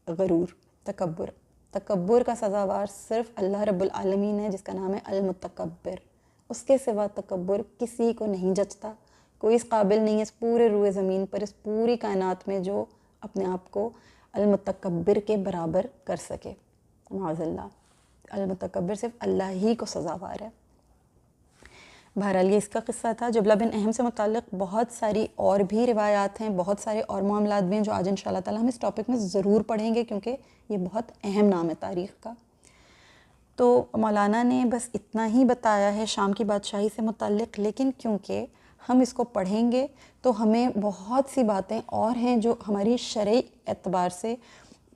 غرور, تکبر. تکبر کا سزاوار صرف اللہ رب العالمین ہے, جس کا نام ہے المتکبر. اس کے سوا تکبر کسی کو نہیں جچتا. کوئی اس قابل نہیں ہے اس پورے روئے زمین پر, اس پوری کائنات میں, جو اپنے آپ کو المتکبر کے برابر کر سکے. معاذ اللہ, المتکبر صرف اللہ ہی کو سزاوار ہے. بہرحال یہ اس کا قصہ تھا. جبلہ بن اہم سے متعلق بہت ساری اور بھی روایات ہیں, بہت سارے اور معاملات بھی ہیں جو آج انشاءاللہ تعالی ہم اس ٹاپک میں ضرور پڑھیں گے, کیونکہ یہ بہت اہم نام ہے تاریخ کا. تو مولانا نے بس اتنا ہی بتایا ہے شام کی بادشاہی سے متعلق, لیکن کیونکہ ہم اس کو پڑھیں گے تو ہمیں بہت سی باتیں اور ہیں جو ہماری شرعی اعتبار سے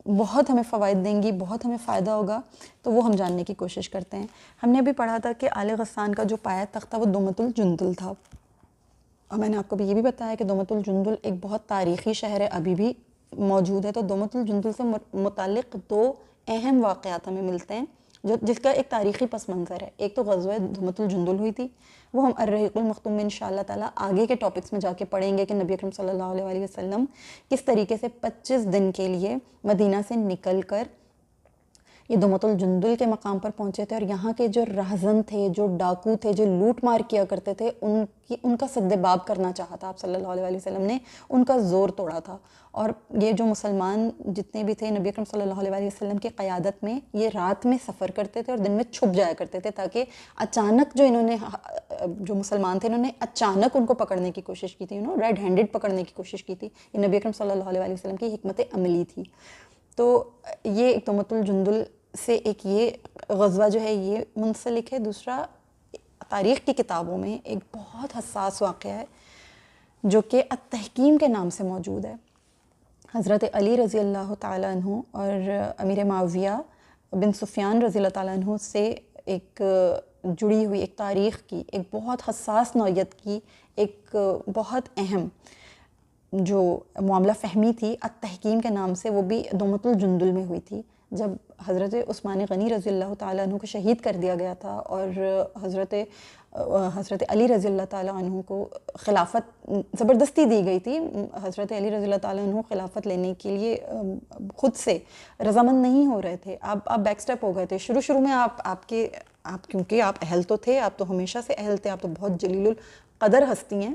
بہت ہمیں فوائد دیں گی, بہت ہمیں فائدہ ہوگا, تو وہ ہم جاننے کی کوشش کرتے ہیں. ہم نے ابھی پڑھا تھا کہ آل غسان کا جو پایا تخت تھا وہ دومت الجندل تھا, اور میں نے آپ کو بھی یہ بھی بتایا کہ دومت الجندل ایک بہت تاریخی شہر ہے, ابھی بھی موجود ہے. تو دومت الجندل سے متعلق 2 اہم واقعات ہمیں ملتے ہیں جس کا ایک تاریخی پس منظر ہے. ایک تو غزوہ دومت الجندل ہوئی تھی, وہ ہم الرحیق المختوم میں انشاءاللہ تعالیٰ آگے کے ٹاپکس میں جا کے پڑھیں گے کہ نبی اکرم صلی اللہ علیہ وسلم کس طریقے سے 25 دن کے لیے مدینہ سے نکل کر یہ دومت الجندل کے مقام پر پہنچے تھے, اور یہاں کے جو راہزن تھے, جو ڈاکو تھے, جو لوٹ مار کیا کرتے تھے, ان کا سد باب کرنا چاہا تھا آپ صلی اللہ علیہ وسلم نے, ان کا زور توڑا تھا. اور یہ جو مسلمان جتنے بھی تھے نبی اکرم صلی اللہ علیہ وسلم کی قیادت میں, یہ رات میں سفر کرتے تھے اور دن میں چھپ جایا کرتے تھے, تاکہ اچانک جو مسلمان تھے انہوں نے اچانک ان کو پکڑنے کی کوشش کی تھی, ریڈ ہینڈڈ پکڑنے کی کوشش کی تھی. یہ نبی اکرم صلی اللہ علیہ وسلم کی حکمت عملی تھی. تو یہ ایک دومت الجندل سے ایک یہ غزوہ جو ہے یہ منسلک ہے. دوسرا تاریخ کی کتابوں میں ایک بہت حساس واقعہ ہے جو کہ التحکیم کے نام سے موجود ہے. حضرت علی رضی اللہ تعالیٰ عنہ اور امیر معاویہ بن سفیان رضی اللہ تعالیٰ عنہ سے ایک جڑی ہوئی ایک تاریخ کی ایک بہت حساس نوعیت کی ایک بہت اہم جو معاملہ فہمی تھی التحکیم کے نام سے, وہ بھی دومت الجندل میں ہوئی تھی, جب حضرت عثمان غنی رضی اللہ تعالیٰ عنہ کو شہید کر دیا گیا تھا اور حضرت علی رضی اللہ تعالیٰ عنہ کو خلافت زبردستی دی گئی تھی. حضرت علی رضی اللہ تعالیٰ عنہ خلافت لینے کے لیے خود سے رضامند نہیں ہو رہے تھے. آپ بیک سٹیپ ہو گئے تھے. شروع میں آپ کیونکہ آپ اہل تو تھے, آپ تو ہمیشہ سے اہل تھے, آپ تو بہت جلیل القدر ہستی ہیں,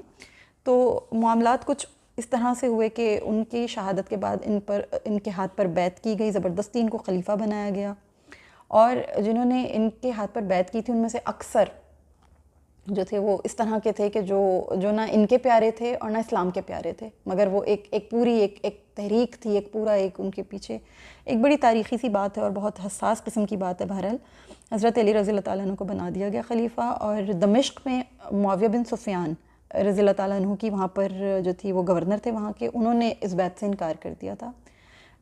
تو معاملات کچھ اس طرح سے ہوئے کہ ان کی شہادت کے بعد ان کے ہاتھ پر بیعت کی گئی، زبردستی ان کو خلیفہ بنایا گیا، اور جنہوں نے ان کے ہاتھ پر بیعت کی تھی ان میں سے اکثر جو تھے وہ اس طرح کے تھے کہ جو نہ ان کے پیارے تھے اور نہ اسلام کے پیارے تھے، مگر وہ ایک پوری ایک تحریک تھی، ایک پورا ایک ان کے پیچھے ایک بڑی تاریخی سی بات ہے اور بہت حساس قسم کی بات ہے۔ بہرحال حضرت علی رضی اللہ تعالیٰ عنہ کو بنا دیا گیا خلیفہ، اور دمشق میں معاویہ بن سفیان رضی اللہ تعالیٰ عنہ کی وہاں پر جو تھی وہ گورنر تھے وہاں کے، انہوں نے اس بیعت سے انکار کر دیا تھا۔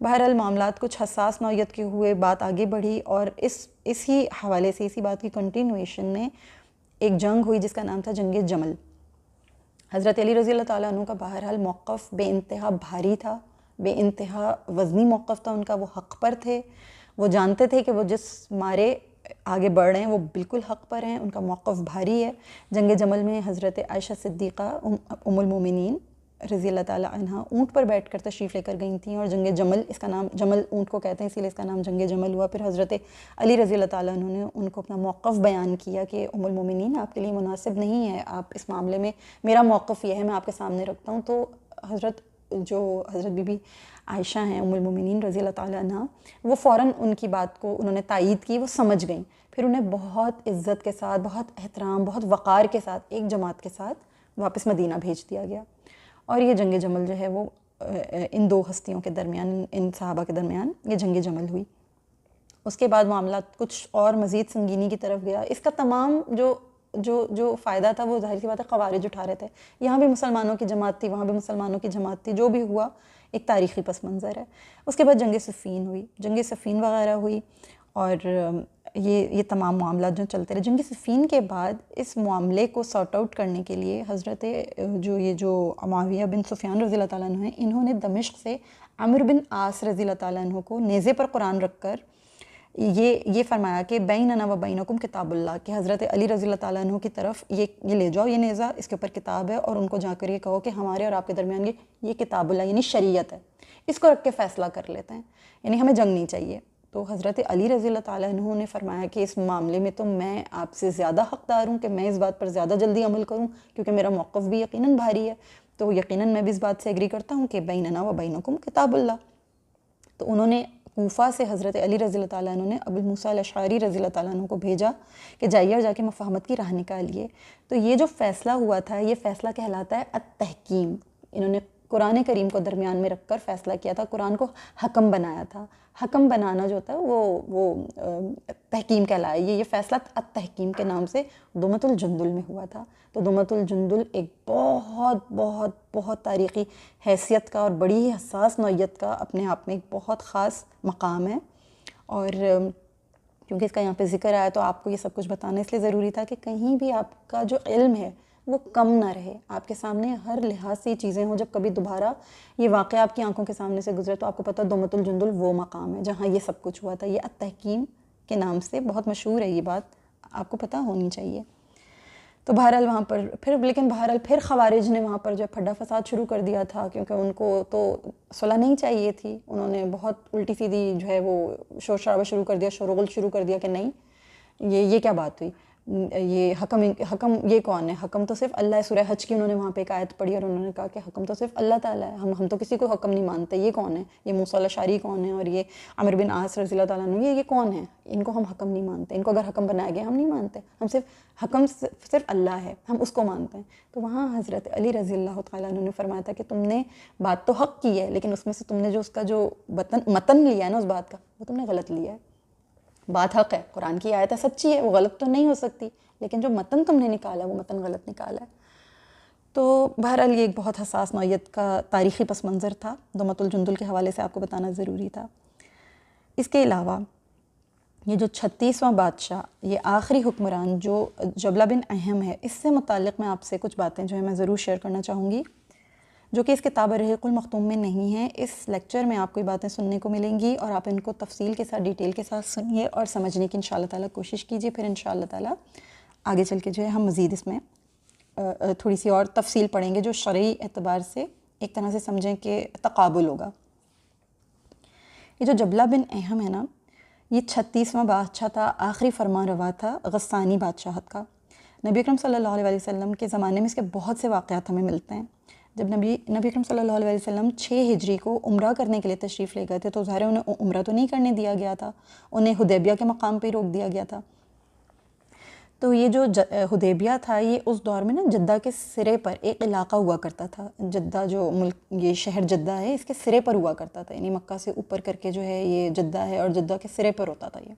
بہرحال معاملات کچھ حساس نوعیت کے ہوئے، بات آگے بڑھی، اور اس ہی حوالے سے اسی بات کی کنٹینویشن میں ایک جنگ ہوئی جس کا نام تھا جنگ جمل۔ حضرت علی رضی اللہ تعالیٰ عنہ کا بہرحال موقف بے انتہا بھاری تھا، بے انتہا وزنی موقف تھا ان کا، وہ حق پر تھے، وہ جانتے تھے کہ وہ جس مارے آگے بڑھ رہے ہیں وہ بالکل حق پر ہیں، ان کا موقف بھاری ہے۔ جنگ جمل میں حضرت عائشہ صدیقہ ام المومنین رضی اللہ تعالیٰ عنہ اونٹ پر بیٹھ کر تشریف لے کر گئی تھیں، اور جنگ جمل، اس کا نام جمل اونٹ کو کہتے ہیں اسی لیے اس کا نام جنگ جمل ہوا۔ پھر حضرت علی رضی اللہ تعالیٰ عنہ نے ان کو اپنا موقف بیان کیا کہ ام المومنین آپ کے لیے مناسب نہیں ہے، آپ اس معاملے میں، میرا موقف یہ ہے، میں آپ کے سامنے رکھتا ہوں۔ تو حضرت بی بی عائشہ ہیں ام المومنین رضی اللہ تعالیٰ عنہ، وہ فوراً ان کی بات کو انہوں نے تائید کی، وہ سمجھ گئیں، پھر انہیں بہت عزت کے ساتھ، بہت احترام، بہت وقار کے ساتھ ایک جماعت کے ساتھ واپس مدینہ بھیج دیا گیا، اور یہ جنگ جمل جو ہے وہ ان دو ہستیوں کے درمیان، ان صحابہ کے درمیان یہ جنگ جمل ہوئی۔ اس کے بعد معاملات کچھ اور مزید سنگینی کی طرف گیا۔ اس کا تمام جو فائدہ تھا وہ ظاہر سی بات ہے خوارج اٹھا رہے تھے، یہاں بھی مسلمانوں کی جماعت تھی، وہاں بھی مسلمانوں کی جماعت تھی، جو بھی ہوا ایک تاریخی پس منظر ہے۔ اس کے بعد جنگ صفین ہوئی، جنگ صفین وغیرہ ہوئی، اور یہ تمام معاملات جو چلتے رہے۔ جنگ صفین کے بعد اس معاملے کو سارٹ آؤٹ کرنے کے لیے حضرت جو معاویہ بن سفیان رضی اللہ تعالیٰ عنہ ہیں، انہوں نے دمشق سے عمرو بن عاص رضی اللہ تعالیٰ عنہ کو نیزے پر قرآن رکھ کر یہ فرمایا کہ بیننا و بینکم کتاب اللہ، کہ حضرت علی رضی اللہ تعالیٰ عنہ کی طرف یہ لے جاؤ، یہ نیزہ، اس کے اوپر کتاب ہے، اور ان کو جا کر یہ کہو کہ ہمارے اور آپ کے درمیان یہ کتاب اللہ یعنی شریعت ہے، اس کو رکھ کے فیصلہ کر لیتے ہیں، یعنی ہمیں جنگ نہیں چاہیے۔ تو حضرت علی رضی اللہ تعالیٰ عنہ نے فرمایا کہ اس معاملے میں تو میں آپ سے زیادہ حقدار ہوں کہ میں اس بات پر زیادہ جلدی عمل کروں، کیونکہ میرا موقف بھی یقیناً بھاری ہے، تو یقیناً میں بھی اس بات سے ایگری کرتا ہوں کہ بیننا و بینکم کتاب اللہ۔ تو انہوں نے کوفہ سے حضرت علی رضی اللہ تعالیٰ عنہ نے ابو موسیٰ الاشعری رضی اللہ تعالیٰ عنہ کو بھیجا کہ جائیے اور جا کے مفاہمت کی راہ نکالیے۔ تو یہ جو فیصلہ ہوا تھا، یہ فیصلہ کہلاتا ہے التحکیم۔ انہوں نے قرآن کریم کو درمیان میں رکھ کر فیصلہ کیا تھا، قرآن کو حکم بنایا تھا۔ حکم بنانا جو ہوتا ہے وہ تحکیم کہلایا۔ یہ فیصلہ التحکیم کے نام سے دومۃ الجندل میں ہوا تھا۔ تو دومۃ الجندل ایک بہت بہت بہت تاریخی حیثیت کا اور بڑی ہی حساس نوعیت کا اپنے آپ میں ایک بہت خاص مقام ہے، اور کیونکہ اس کا یہاں پہ ذکر آیا تو آپ کو یہ سب کچھ بتانا اس لیے ضروری تھا کہ کہیں بھی آپ کا جو علم ہے وہ کم نہ رہے، آپ کے سامنے ہر لحاظ سے یہ چیزیں ہوں، جب کبھی دوبارہ یہ واقعہ آپ کی آنکھوں کے سامنے سے گزرے تو آپ کو پتہ دومۃ الجندل وہ مقام ہے جہاں یہ سب کچھ ہوا تھا۔ یہ التحکیم کے نام سے بہت مشہور ہے، یہ بات آپ کو پتہ ہونی چاہیے۔ تو بہرحال وہاں پر پھر خوارج نے وہاں پر جو پھڈا فساد شروع کر دیا تھا، کیونکہ ان کو تو صلح نہیں چاہیے تھی، انہوں نے بہت الٹی سیدھی جو ہے وہ شور شرابہ شروع کر دیا، شورغل شروع کر دیا کہ نہیں یہ کیا بات ہوئی، یہ حکم یہ کون ہے، حکم تو صرف اللہ ہے۔ سورہ حج کی انہوں نے وہاں پہ ایک آیت پڑھی اور انہوں نے کہا کہ حکم تو صرف اللہ تعالیٰ ہے، ہم تو کسی کو حکم نہیں مانتے، یہ کون ہے، یہ موسیٰ الاشعری کون ہے، اور یہ عمرو بن عاص رضی اللہ تعالیٰ عنہ یہ کون ہے، ان کو ہم حکم نہیں مانتے، ان کو اگر حکم بنایا گیا ہم نہیں مانتے، ہم حکم صرف اللہ ہے، ہم اس کو مانتے ہیں۔ تو وہاں حضرت علی رضی اللہ تعالیٰ عنہ نے فرمایا تھا کہ تم نے بات تو حق کی ہے، لیکن اس میں سے تم نے جو اس کا جو متن لیا ہے نا اس بات کا، وہ تم نے غلط لیا ہے۔ بات حق ہے، قرآن کی آیت ہے، سچی ہے، وہ غلط تو نہیں ہو سکتی، لیکن جو متن تم نے نکالا وہ متن غلط نکالا ہے۔ تو بہرحال یہ ایک بہت حساس نوعیت کا تاریخی پس منظر تھا، دومۃ الجندل کے حوالے سے آپ کو بتانا ضروری تھا۔ اس کے علاوہ یہ جو 36واں بادشاہ، یہ آخری حکمران جو جبلہ بن اہم ہے، اس سے متعلق میں آپ سے کچھ باتیں جو ہے میں ضرور شیئر کرنا چاہوں گی، جو کہ اس کتاب الرحیق المختوم میں نہیں ہیں۔ اس لیکچر میں آپ کو یہ باتیں سننے کو ملیں گی اور آپ ان کو تفصیل کے ساتھ، ڈیٹیل کے ساتھ سنیے اور سمجھنے کی انشاءاللہ تعالیٰ کوشش کیجیے، پھر انشاءاللہ تعالیٰ آگے چل کے جو ہے ہم مزید اس میں تھوڑی سی اور تفصیل پڑھیں گے، جو شرعی اعتبار سے ایک طرح سے سمجھیں کہ تقابل ہوگا۔ یہ جو جبلہ بن اہم ہے نا، یہ 36واں بادشاہ تھا، آخری فرمان روا تھا غسانی بادشاہت کا۔ نبی اکرم صلی اللہ علیہ وسلم کے زمانے میں اس کے بہت سے واقعات ہمیں ملتے ہیں. جب نبی اکرم صلی اللہ علیہ وسلم 6 ہجری کو عمرہ کرنے کے لیے تشریف لے گئے تھے تو ظاہر ہے انہیں عمرہ تو نہیں کرنے دیا گیا تھا، انہیں حدیبیہ کے مقام پہ ہی روک دیا گیا تھا. تو یہ جو حدیبیہ تھا یہ اس دور میں نا جدہ کے سرے پر ایک علاقہ ہوا کرتا تھا. جدہ جو ملک، یہ شہر جدہ ہے، اس کے سرے پر ہوا کرتا تھا، یعنی مکہ سے اوپر کر کے جو ہے یہ جدہ ہے، اور جدہ کے سرے پر ہوتا تھا یہ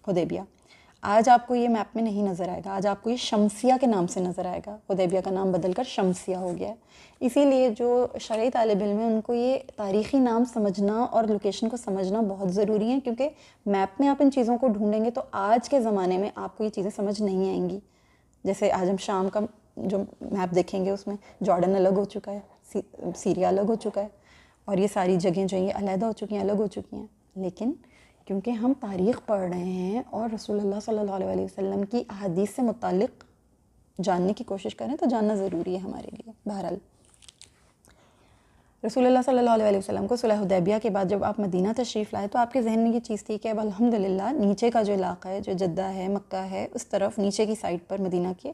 حدیبیہ. آج آپ کو یہ میپ میں نہیں نظر آئے گا، آج آپ کو یہ شمسیہ کے نام سے نظر آئے گا. حدیبیہ کا نام بدل کر شمسیہ ہو گیا ہے. اسی لیے جو شرعی طالب علم ہیں ان کو یہ تاریخی نام سمجھنا اور لوکیشن کو سمجھنا بہت ضروری ہے، کیونکہ میپ میں آپ ان چیزوں کو ڈھونڈیں گے تو آج کے زمانے میں آپ کو یہ چیزیں سمجھ نہیں آئیں گی. جیسے آج ہم شام کا جو میپ دیکھیں گے اس میں جارڈن الگ ہو چکا ہے، سیریا الگ ہو چکا ہے، اور یہ ساری جگہیں جو ہیں یہ علیحدہ ہو چکی ہیں، الگ ہو چکی ہیں. لیکن کیونکہ ہم تاریخ پڑھ رہے ہیں اور رسول اللہ صلی اللہ علیہ وسلم کی احادیث سے متعلق جاننے کی کوشش کریں تو جاننا ضروری ہے ہمارے لیے. بہرحال رسول اللہ صلی اللہ علیہ وسلم کو صلح حدیبیہ کے بعد جب آپ مدینہ تشریف لائے تو آپ کے ذہن میں یہ چیز تھی کہ اب الحمدللہ نیچے کا جو علاقہ ہے، جو جدہ ہے، مکہ ہے، اس طرف نیچے کی سائڈ پر مدینہ کے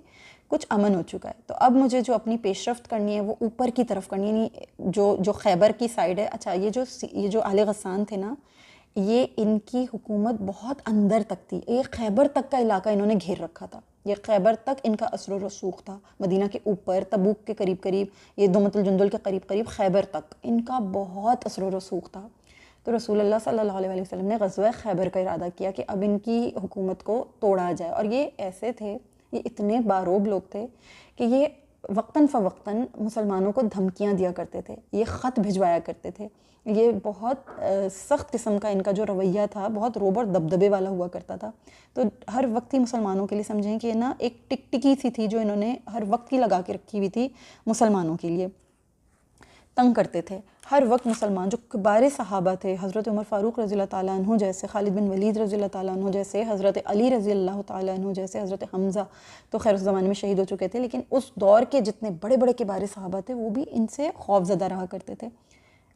کچھ امن ہو چکا ہے. تو اب مجھے جو اپنی پیش رفت کرنی ہے وہ اوپر کی طرف کرنی ہے، یعنی جو خیبر کی سائڈ ہے. اچھا، یہ جو آل غسان تھے نا، یہ ان کی حکومت بہت اندر تک تھی. یہ خیبر تک کا علاقہ انہوں نے گھیر رکھا تھا. یہ خیبر تک ان کا اثر و رسوخ تھا. مدینہ کے اوپر تبوک کے قریب، یہ دومت الجندل کے قریب خیبر تک ان کا بہت اثر و رسوخ تھا. تو رسول اللہ صلی اللہ علیہ وسلم نے غزوہ خیبر کا ارادہ کیا کہ اب ان کی حکومت کو توڑا جائے. اور یہ ایسے تھے، یہ اتنے باروب لوگ تھے کہ یہ وقتاً فوقتاً مسلمانوں کو دھمکیاں دیا کرتے تھے، یہ خط بھجوایا کرتے تھے. یہ بہت سخت قسم کا ان کا جو رویہ تھا بہت روب اور دبدبے والا ہوا کرتا تھا. تو ہر وقت ہی مسلمانوں کے لیے سمجھیں کہ نا ایک ٹکٹکی سی تھی جو انہوں نے ہر وقت کی لگا کے رکھی ہوئی تھی مسلمانوں کے لیے. تنگ کرتے تھے ہر وقت مسلمان. جو کبار صحابہ تھے، حضرت عمر فاروق رضی اللہ تعالیٰ عنہ جیسے، خالد بن ولید رضی اللہ تعالیٰ عنہ جیسے، حضرت علی رضی اللہ تعالیٰ عنہ جیسے، حضرت حمزہ تو خیر اس زمانے میں شہید ہو چکے تھے، لیکن اس دور کے جتنے بڑے بڑے کبار صحابہ تھے وہ بھی ان سے خوف زدہ رہا کرتے تھے.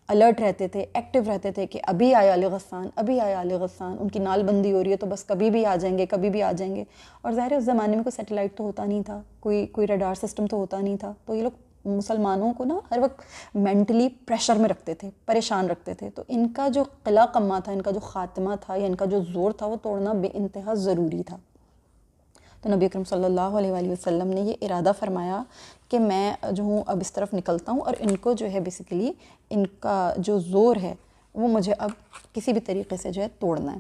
الرٹ رہتے تھے، ایکٹیو رہتے تھے کہ ابھی آیا آل غسان، ابھی آیا آل غسان، ان کی نال بندی ہو رہی ہے تو بس کبھی بھی آ جائیں گے، کبھی بھی آ جائیں گے. اور ظاہر ہے اس زمانے میں کوئی سیٹلائٹ تو ہوتا نہیں تھا، کوئی ریڈار سسٹم تو ہوتا نہیں تھا. تو یہ لوگ مسلمانوں کو نا ہر وقت مینٹلی پریشر میں رکھتے تھے، پریشان رکھتے تھے. تو ان کا جو قلع قمہ تھا، ان کا جو خاتمہ تھا یا ان کا جو زور تھا وہ توڑنا بے انتہا ضروری تھا. تو نبی اکرم صلی اللہ علیہ وآلہ وسلم نے یہ ارادہ فرمایا کہ میں جو ہوں اب اس طرف نکلتا ہوں اور ان کو جو ہے بیسیکلی ان کا جو زور ہے وہ مجھے اب کسی بھی طریقے سے جو ہے توڑنا ہے.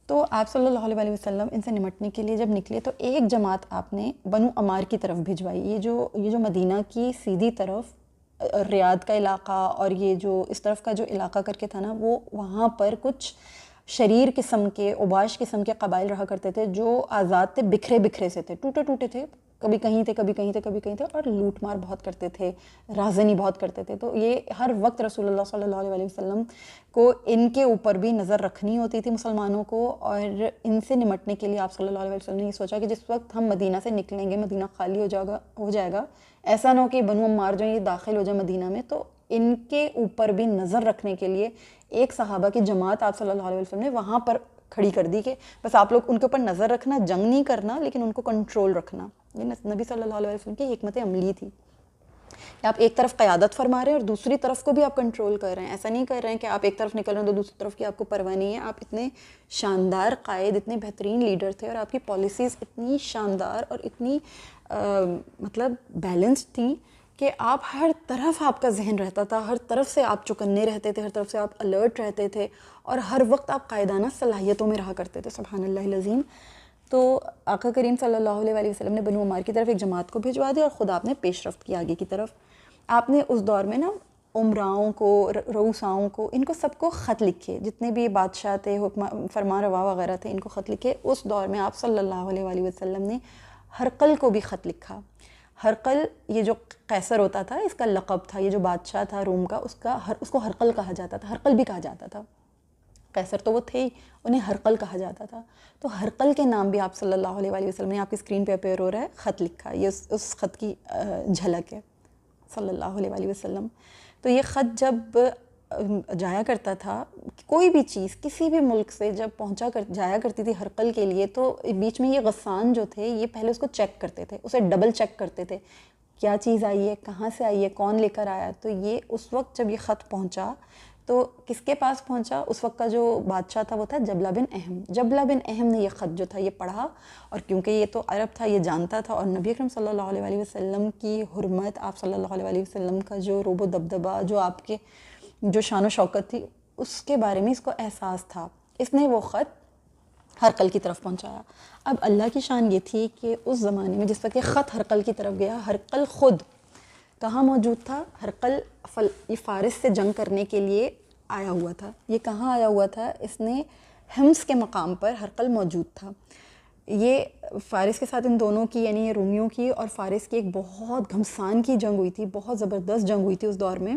تو آپ صلی اللہ علیہ وآلہ وسلم ان سے نمٹنے کے لیے جب نکلے تو ایک جماعت آپ نے بنو عمار کی طرف بھجوائی. یہ جو مدینہ کی سیدھی طرف ریاض کا علاقہ اور یہ جو اس طرف کا جو علاقہ کر کے تھا نا، وہ وہاں پر کچھ شریر قسم کے، اوباش قسم کے قبائل رہا کرتے تھے جو آزاد تھے، بکھرے سے تھے، ٹوٹے تھے، کبھی کہیں تھے، کبھی کہیں تھے، اور لوٹ مار بہت کرتے تھے، رازنی بہت کرتے تھے. تو یہ ہر وقت رسول اللہ صلی اللہ علیہ وسلم کو ان کے اوپر بھی نظر رکھنی ہوتی تھی مسلمانوں کو. اور ان سے نمٹنے کے لیے آپ صلی اللہ علیہ وسلم نے یہ سوچا کہ جس وقت ہم مدینہ سے نکلیں گے، مدینہ خالی ہو جائے گا، ایسا نہ ہو کہ بنو عمار جو یہ داخل ہو جائے مدینہ میں. تو ان کے اوپر بھی نظر رکھنے کے لیے ایک صحابہ کی جماعت آپ صلی اللہ علیہ وسلم نے وہاں پر کھڑی کر دی کہ بس آپ لوگ ان کے اوپر نظر رکھنا، جنگ نہیں کرنا لیکن ان کو کنٹرول رکھنا. یہ نبی صلی اللہ علیہ وسلم کی حکمت عملی تھی کہ آپ ایک طرف قیادت فرما رہے ہیں اور دوسری طرف کو بھی آپ کنٹرول کر رہے ہیں. ایسا نہیں کر رہے ہیں کہ آپ ایک طرف نکل رہے ہیں تو دوسری طرف کی آپ کو پرواہ نہیں ہے. آپ اتنے شاندار قائد، اتنے بہترین لیڈر تھے اور آپ کی پالیسیز اتنی شاندار اور اتنی مطلب بیلنسڈ تھیں کہ آپ ہر طرف آپ کا ذہن رہتا تھا، ہر طرف سے آپ چوکنے رہتے تھے، ہر طرف سے آپ الرٹ رہتے تھے اور ہر وقت آپ قائدانہ صلاحیتوں میں رہا کرتے تھے. سبحان اللہ العظیم. تو آقا کریم صلی اللہ علیہ وآلہ وسلم نے بنو عمار کی طرف ایک جماعت کو بھجوا دیا اور خود آپ نے پیش رفت کی آگے کی طرف. آپ نے اس دور میں نا عمراؤں کو، رؤساؤں کو، ان کو سب کو خط لکھے، جتنے بھی بادشاہ تھے، فرما روا وغیرہ تھے، ان کو خط لکھے. اس دور میں آپ صلی اللہ علیہ وآلہ وسلم نے ہرقل کو بھی خط لکھا. ہرقل یہ جو قیصر ہوتا تھا اس کا لقب تھا، یہ جو بادشاہ تھا روم کا، اس کو ہرقل کہا جاتا تھا. ہرقل بھی کہا جاتا تھا، قیصر تو وہ تھے ہی، انہیں ہرقل کہا جاتا تھا. تو ہرقل کے نام بھی آپ صلی اللہ علیہ وآلہ وسلم نے، آپ کی اسکرین پہ اپیئر ہو رہا ہے، خط لکھا. یہ اس خط کی جھلک ہے صلی اللہ علیہ وآلہ وسلم. تو یہ خط جب جایا کرتا تھا، کوئی بھی چیز کسی بھی ملک سے جب جایا کرتی تھی ہرقل کے لیے، تو بیچ میں یہ غسان جو تھے یہ پہلے اس کو چیک کرتے تھے، اسے ڈبل چیک کرتے تھے، کیا چیز آئی ہے، کہاں سے آئی ہے، کون لے کر آیا. تو یہ اس وقت جب یہ خط پہنچا تو کس کے پاس پہنچا؟ اس وقت کا جو بادشاہ تھا وہ تھا جبلہ بن اہم. جبلہ بن اہم نے یہ خط جو تھا یہ پڑھا، اور کیونکہ یہ تو عرب تھا، یہ جانتا تھا، اور نبی اکرم صلی اللہ علیہ وسلم کی حرمت، آپ صلی اللہ علیہ وسلم کا جو رعب و دبدبہ، جو آپ کے جو شان و شوکت تھی، اس کے بارے میں اس کو احساس تھا. اس نے وہ خط ہرقل کی طرف پہنچایا. اب اللہ کی شان یہ تھی کہ اس زمانے میں جس وقت یہ خط ہرقل کی طرف گیا، ہرقل خود کہاں موجود تھا؟ ہرقل یہ فارس سے جنگ کرنے کے لیے آیا ہوا تھا. یہ کہاں آیا ہوا تھا؟ اس نے ہمس کے مقام پر ہرقل موجود تھا. یہ فارس کے ساتھ ان دونوں کی، یعنی یہ رومیوں کی اور فارس کی، ایک بہت گھمسان کی جنگ ہوئی تھی، بہت زبردست جنگ ہوئی تھی اس دور میں،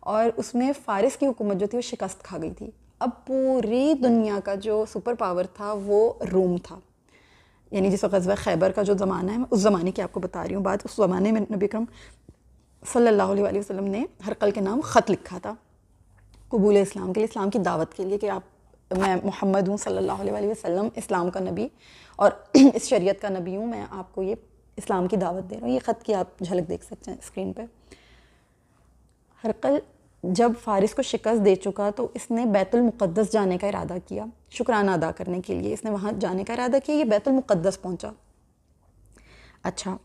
اور اس میں فارس کی حکومت جو تھی وہ شکست کھا گئی تھی. اب پوری دنیا کا جو سپر پاور تھا وہ روم تھا. یعنی جس وقت غزوہ خیبر کا جو زمانہ ہے، اس زمانے کی آپ کو بتا رہی ہوں بات. اس زمانے میں نبی اکرم صلی اللہ علیہ وسلم نے ہرقل کے نام خط لکھا تھا قبول اسلام کے لیے، اسلام کی دعوت کے لیے، کہ میں محمد ہوں صلی اللہ علیہ وسلم، اسلام کا نبی اور اس شریعت کا نبی ہوں، میں آپ کو یہ اسلام کی دعوت دے رہا ہوں. یہ خط کی آپ جھلک دیکھ سکتے ہیں اسکرین پہ. ہرقل جب فارس کو شکست دے چکا تو اس نے بیت المقدس جانے کا ارادہ کیا، شکرانہ ادا کرنے کے لیے اس نے وہاں جانے کا ارادہ کیا. یہ بیت المقدس پہنچا. اچھا،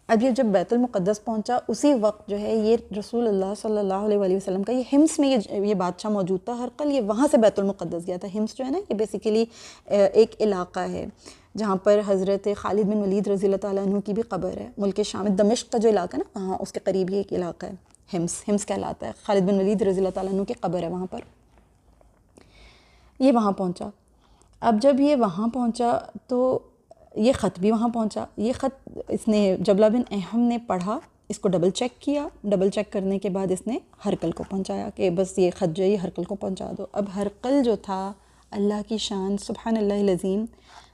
اب یہ جب بیت المقدس پہنچا، اسی وقت جو ہے یہ رسول اللہ صلی اللہ علیہ وسلم کا یہ ہمس میں یہ بادشاہ موجود تھا ہرقل، یہ وہاں سے بیت المقدس گیا تھا. ہمس جو ہے نا، یہ بیسیکلی ایک علاقہ ہے جہاں پر حضرت خالد بن ولید رضی اللہ تعالیٰ عنہ کی بھی قبر ہے. ملک شام دمشق کا جو علاقہ ہے نا، وہاں اس کے قریب یہ ایک علاقہ ہے، ہمس کہلاتا ہے. خالد بن ولید رضی اللہ تعالیٰ عنہ کی قبر ہے وہاں پر. یہ وہاں پہنچا. اب جب یہ وہاں پہنچا تو یہ خط بھی وہاں پہنچا. یہ خط اس نے جبلہ بن اہم نے پڑھا، اس کو ڈبل چیک کیا. ڈبل چیک کرنے کے بعد اس نے ہرقل کو پہنچایا کہ بس یہ خط جو ہے یہ ہرقل کو پہنچا دو. اب ہرقل جو تھا، اللہ کی شان، سبحان اللہ العظیم،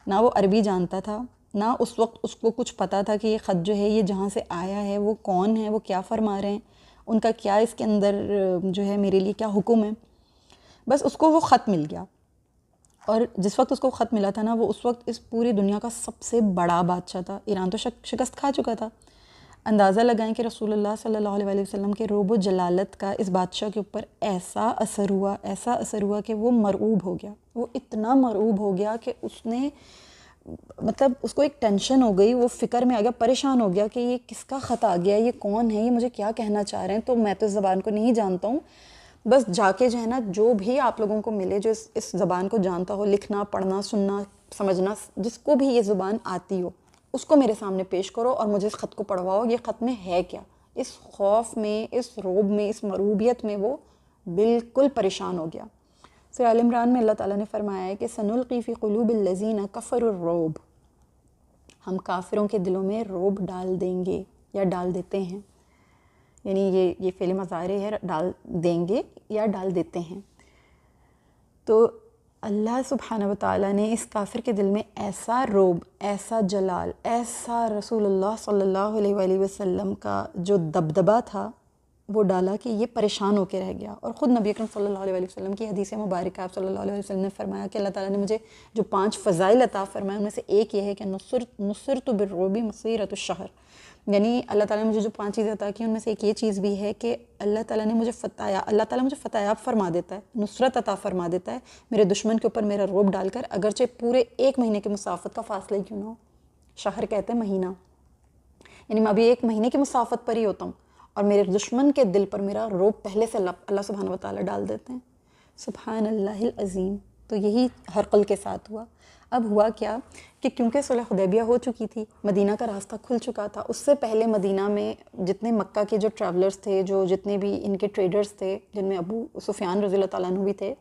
نہ وہ عربی جانتا تھا، نہ اس وقت اس کو کچھ پتہ تھا کہ یہ خط جو ہے یہ جہاں سے آیا ہے وہ کون ہے، وہ کیا فرما رہے ہیں، ان کا کیا اس کے اندر جو ہے میرے لیے کیا حکم ہے. بس اس کو وہ خط مل گیا، اور جس وقت اس کو خط ملا تھا نا، وہ اس وقت اس پوری دنیا کا سب سے بڑا بادشاہ تھا. ایران تو شکست کھا چکا تھا. اندازہ لگائیں کہ رسول اللہ صلی اللہ علیہ وسلم کے رعب و جلالت کا اس بادشاہ کے اوپر ایسا اثر ہوا کہ وہ مرعوب ہو گیا. وہ اتنا مرعوب ہو گیا کہ اس نے، مطلب اس کو ایک ٹینشن ہو گئی، وہ فکر میں آ گیا، پریشان ہو گیا کہ یہ کس کا خط آ گیا، یہ کون ہے، یہ مجھے کیا کہنا چاہ رہے ہیں. تو میں تو اس زبان کو نہیں جانتا ہوں، بس جا کے جو ہے نا، جو بھی آپ لوگوں کو ملے جو اس زبان کو جانتا ہو، لکھنا پڑھنا سننا سمجھنا، جس کو بھی یہ زبان آتی ہو، اس کو میرے سامنے پیش کرو اور مجھے اس خط کو پڑھواؤ. یہ خط میں ہے کیا؟ اس خوف میں، اس رعب میں، اس مرعوبیت میں وہ بالکل پریشان ہو گیا. سورہ آل عمران میں اللہ تعالیٰ نے فرمایا ہے کہ سنلقی فی قلوب الذین کفروا الرعب، ہم کافروں کے دلوں میں رعب ڈال دیں گے یا ڈال دیتے ہیں. یعنی یہ فعل مضارع ہے، ڈال دیں گے یا ڈال دیتے ہیں. تو اللہ سبحانہ و تعالیٰ نے اس کافر کے دل میں ایسا رعب، ایسا جلال، ایسا رسول اللہ صلی اللہ علیہ وآلہ وسلم کا جو دبدبہ تھا وہ ڈالا کہ یہ پریشان ہو کے رہ گیا. اور خود نبی اکرم صلی اللہ علیہ وسلم کی حدیث مبارکہ، آپ صلی اللہ علیہ وسلم نے فرمایا کہ اللہ تعالیٰ نے مجھے جو 5 فضائل عطا فرمائے ان میں سے ایک یہ ہے کہ نصرت بالرعب مسیرۃ الشہر. یعنی اللہ تعالیٰ نے مجھے جو 5 چیزیں عطا کی ان میں سے ایک یہ چیز بھی ہے کہ اللہ تعالیٰ نے مجھے اللہ تعالیٰ مجھے فتح فرما دیتا ہے، نصرت عطا فرما دیتا ہے میرے دشمن کے اوپر میرا رعب ڈال کر، اگرچہ پورے 1 مہینے کی مسافت کا فاصلہ ہی کیوں نہ ہو. شہر کہتے ہیں مہینہ، یعنی میں ابھی 1 مہینے کی مسافت پر ہی ہوتا ہوں اور میرے دشمن کے دل پر میرا رعب پہلے سے اللہ سبحانہ و تعالیٰ ڈال دیتے ہیں. سبحان اللہ العظیم. تو یہی ہرقل کے ساتھ ہوا. اب ہوا کیا کہ کیونکہ صلح حدیبیہ ہو چکی تھی، مدینہ کا راستہ کھل چکا تھا. اس سے پہلے مدینہ میں جتنے مکہ کے جو ٹریولرز تھے، جتنے بھی ان کے ٹریڈرز تھے، جن میں ابو سفیان رضی اللہ تعالیٰ عنہ بھی تھے،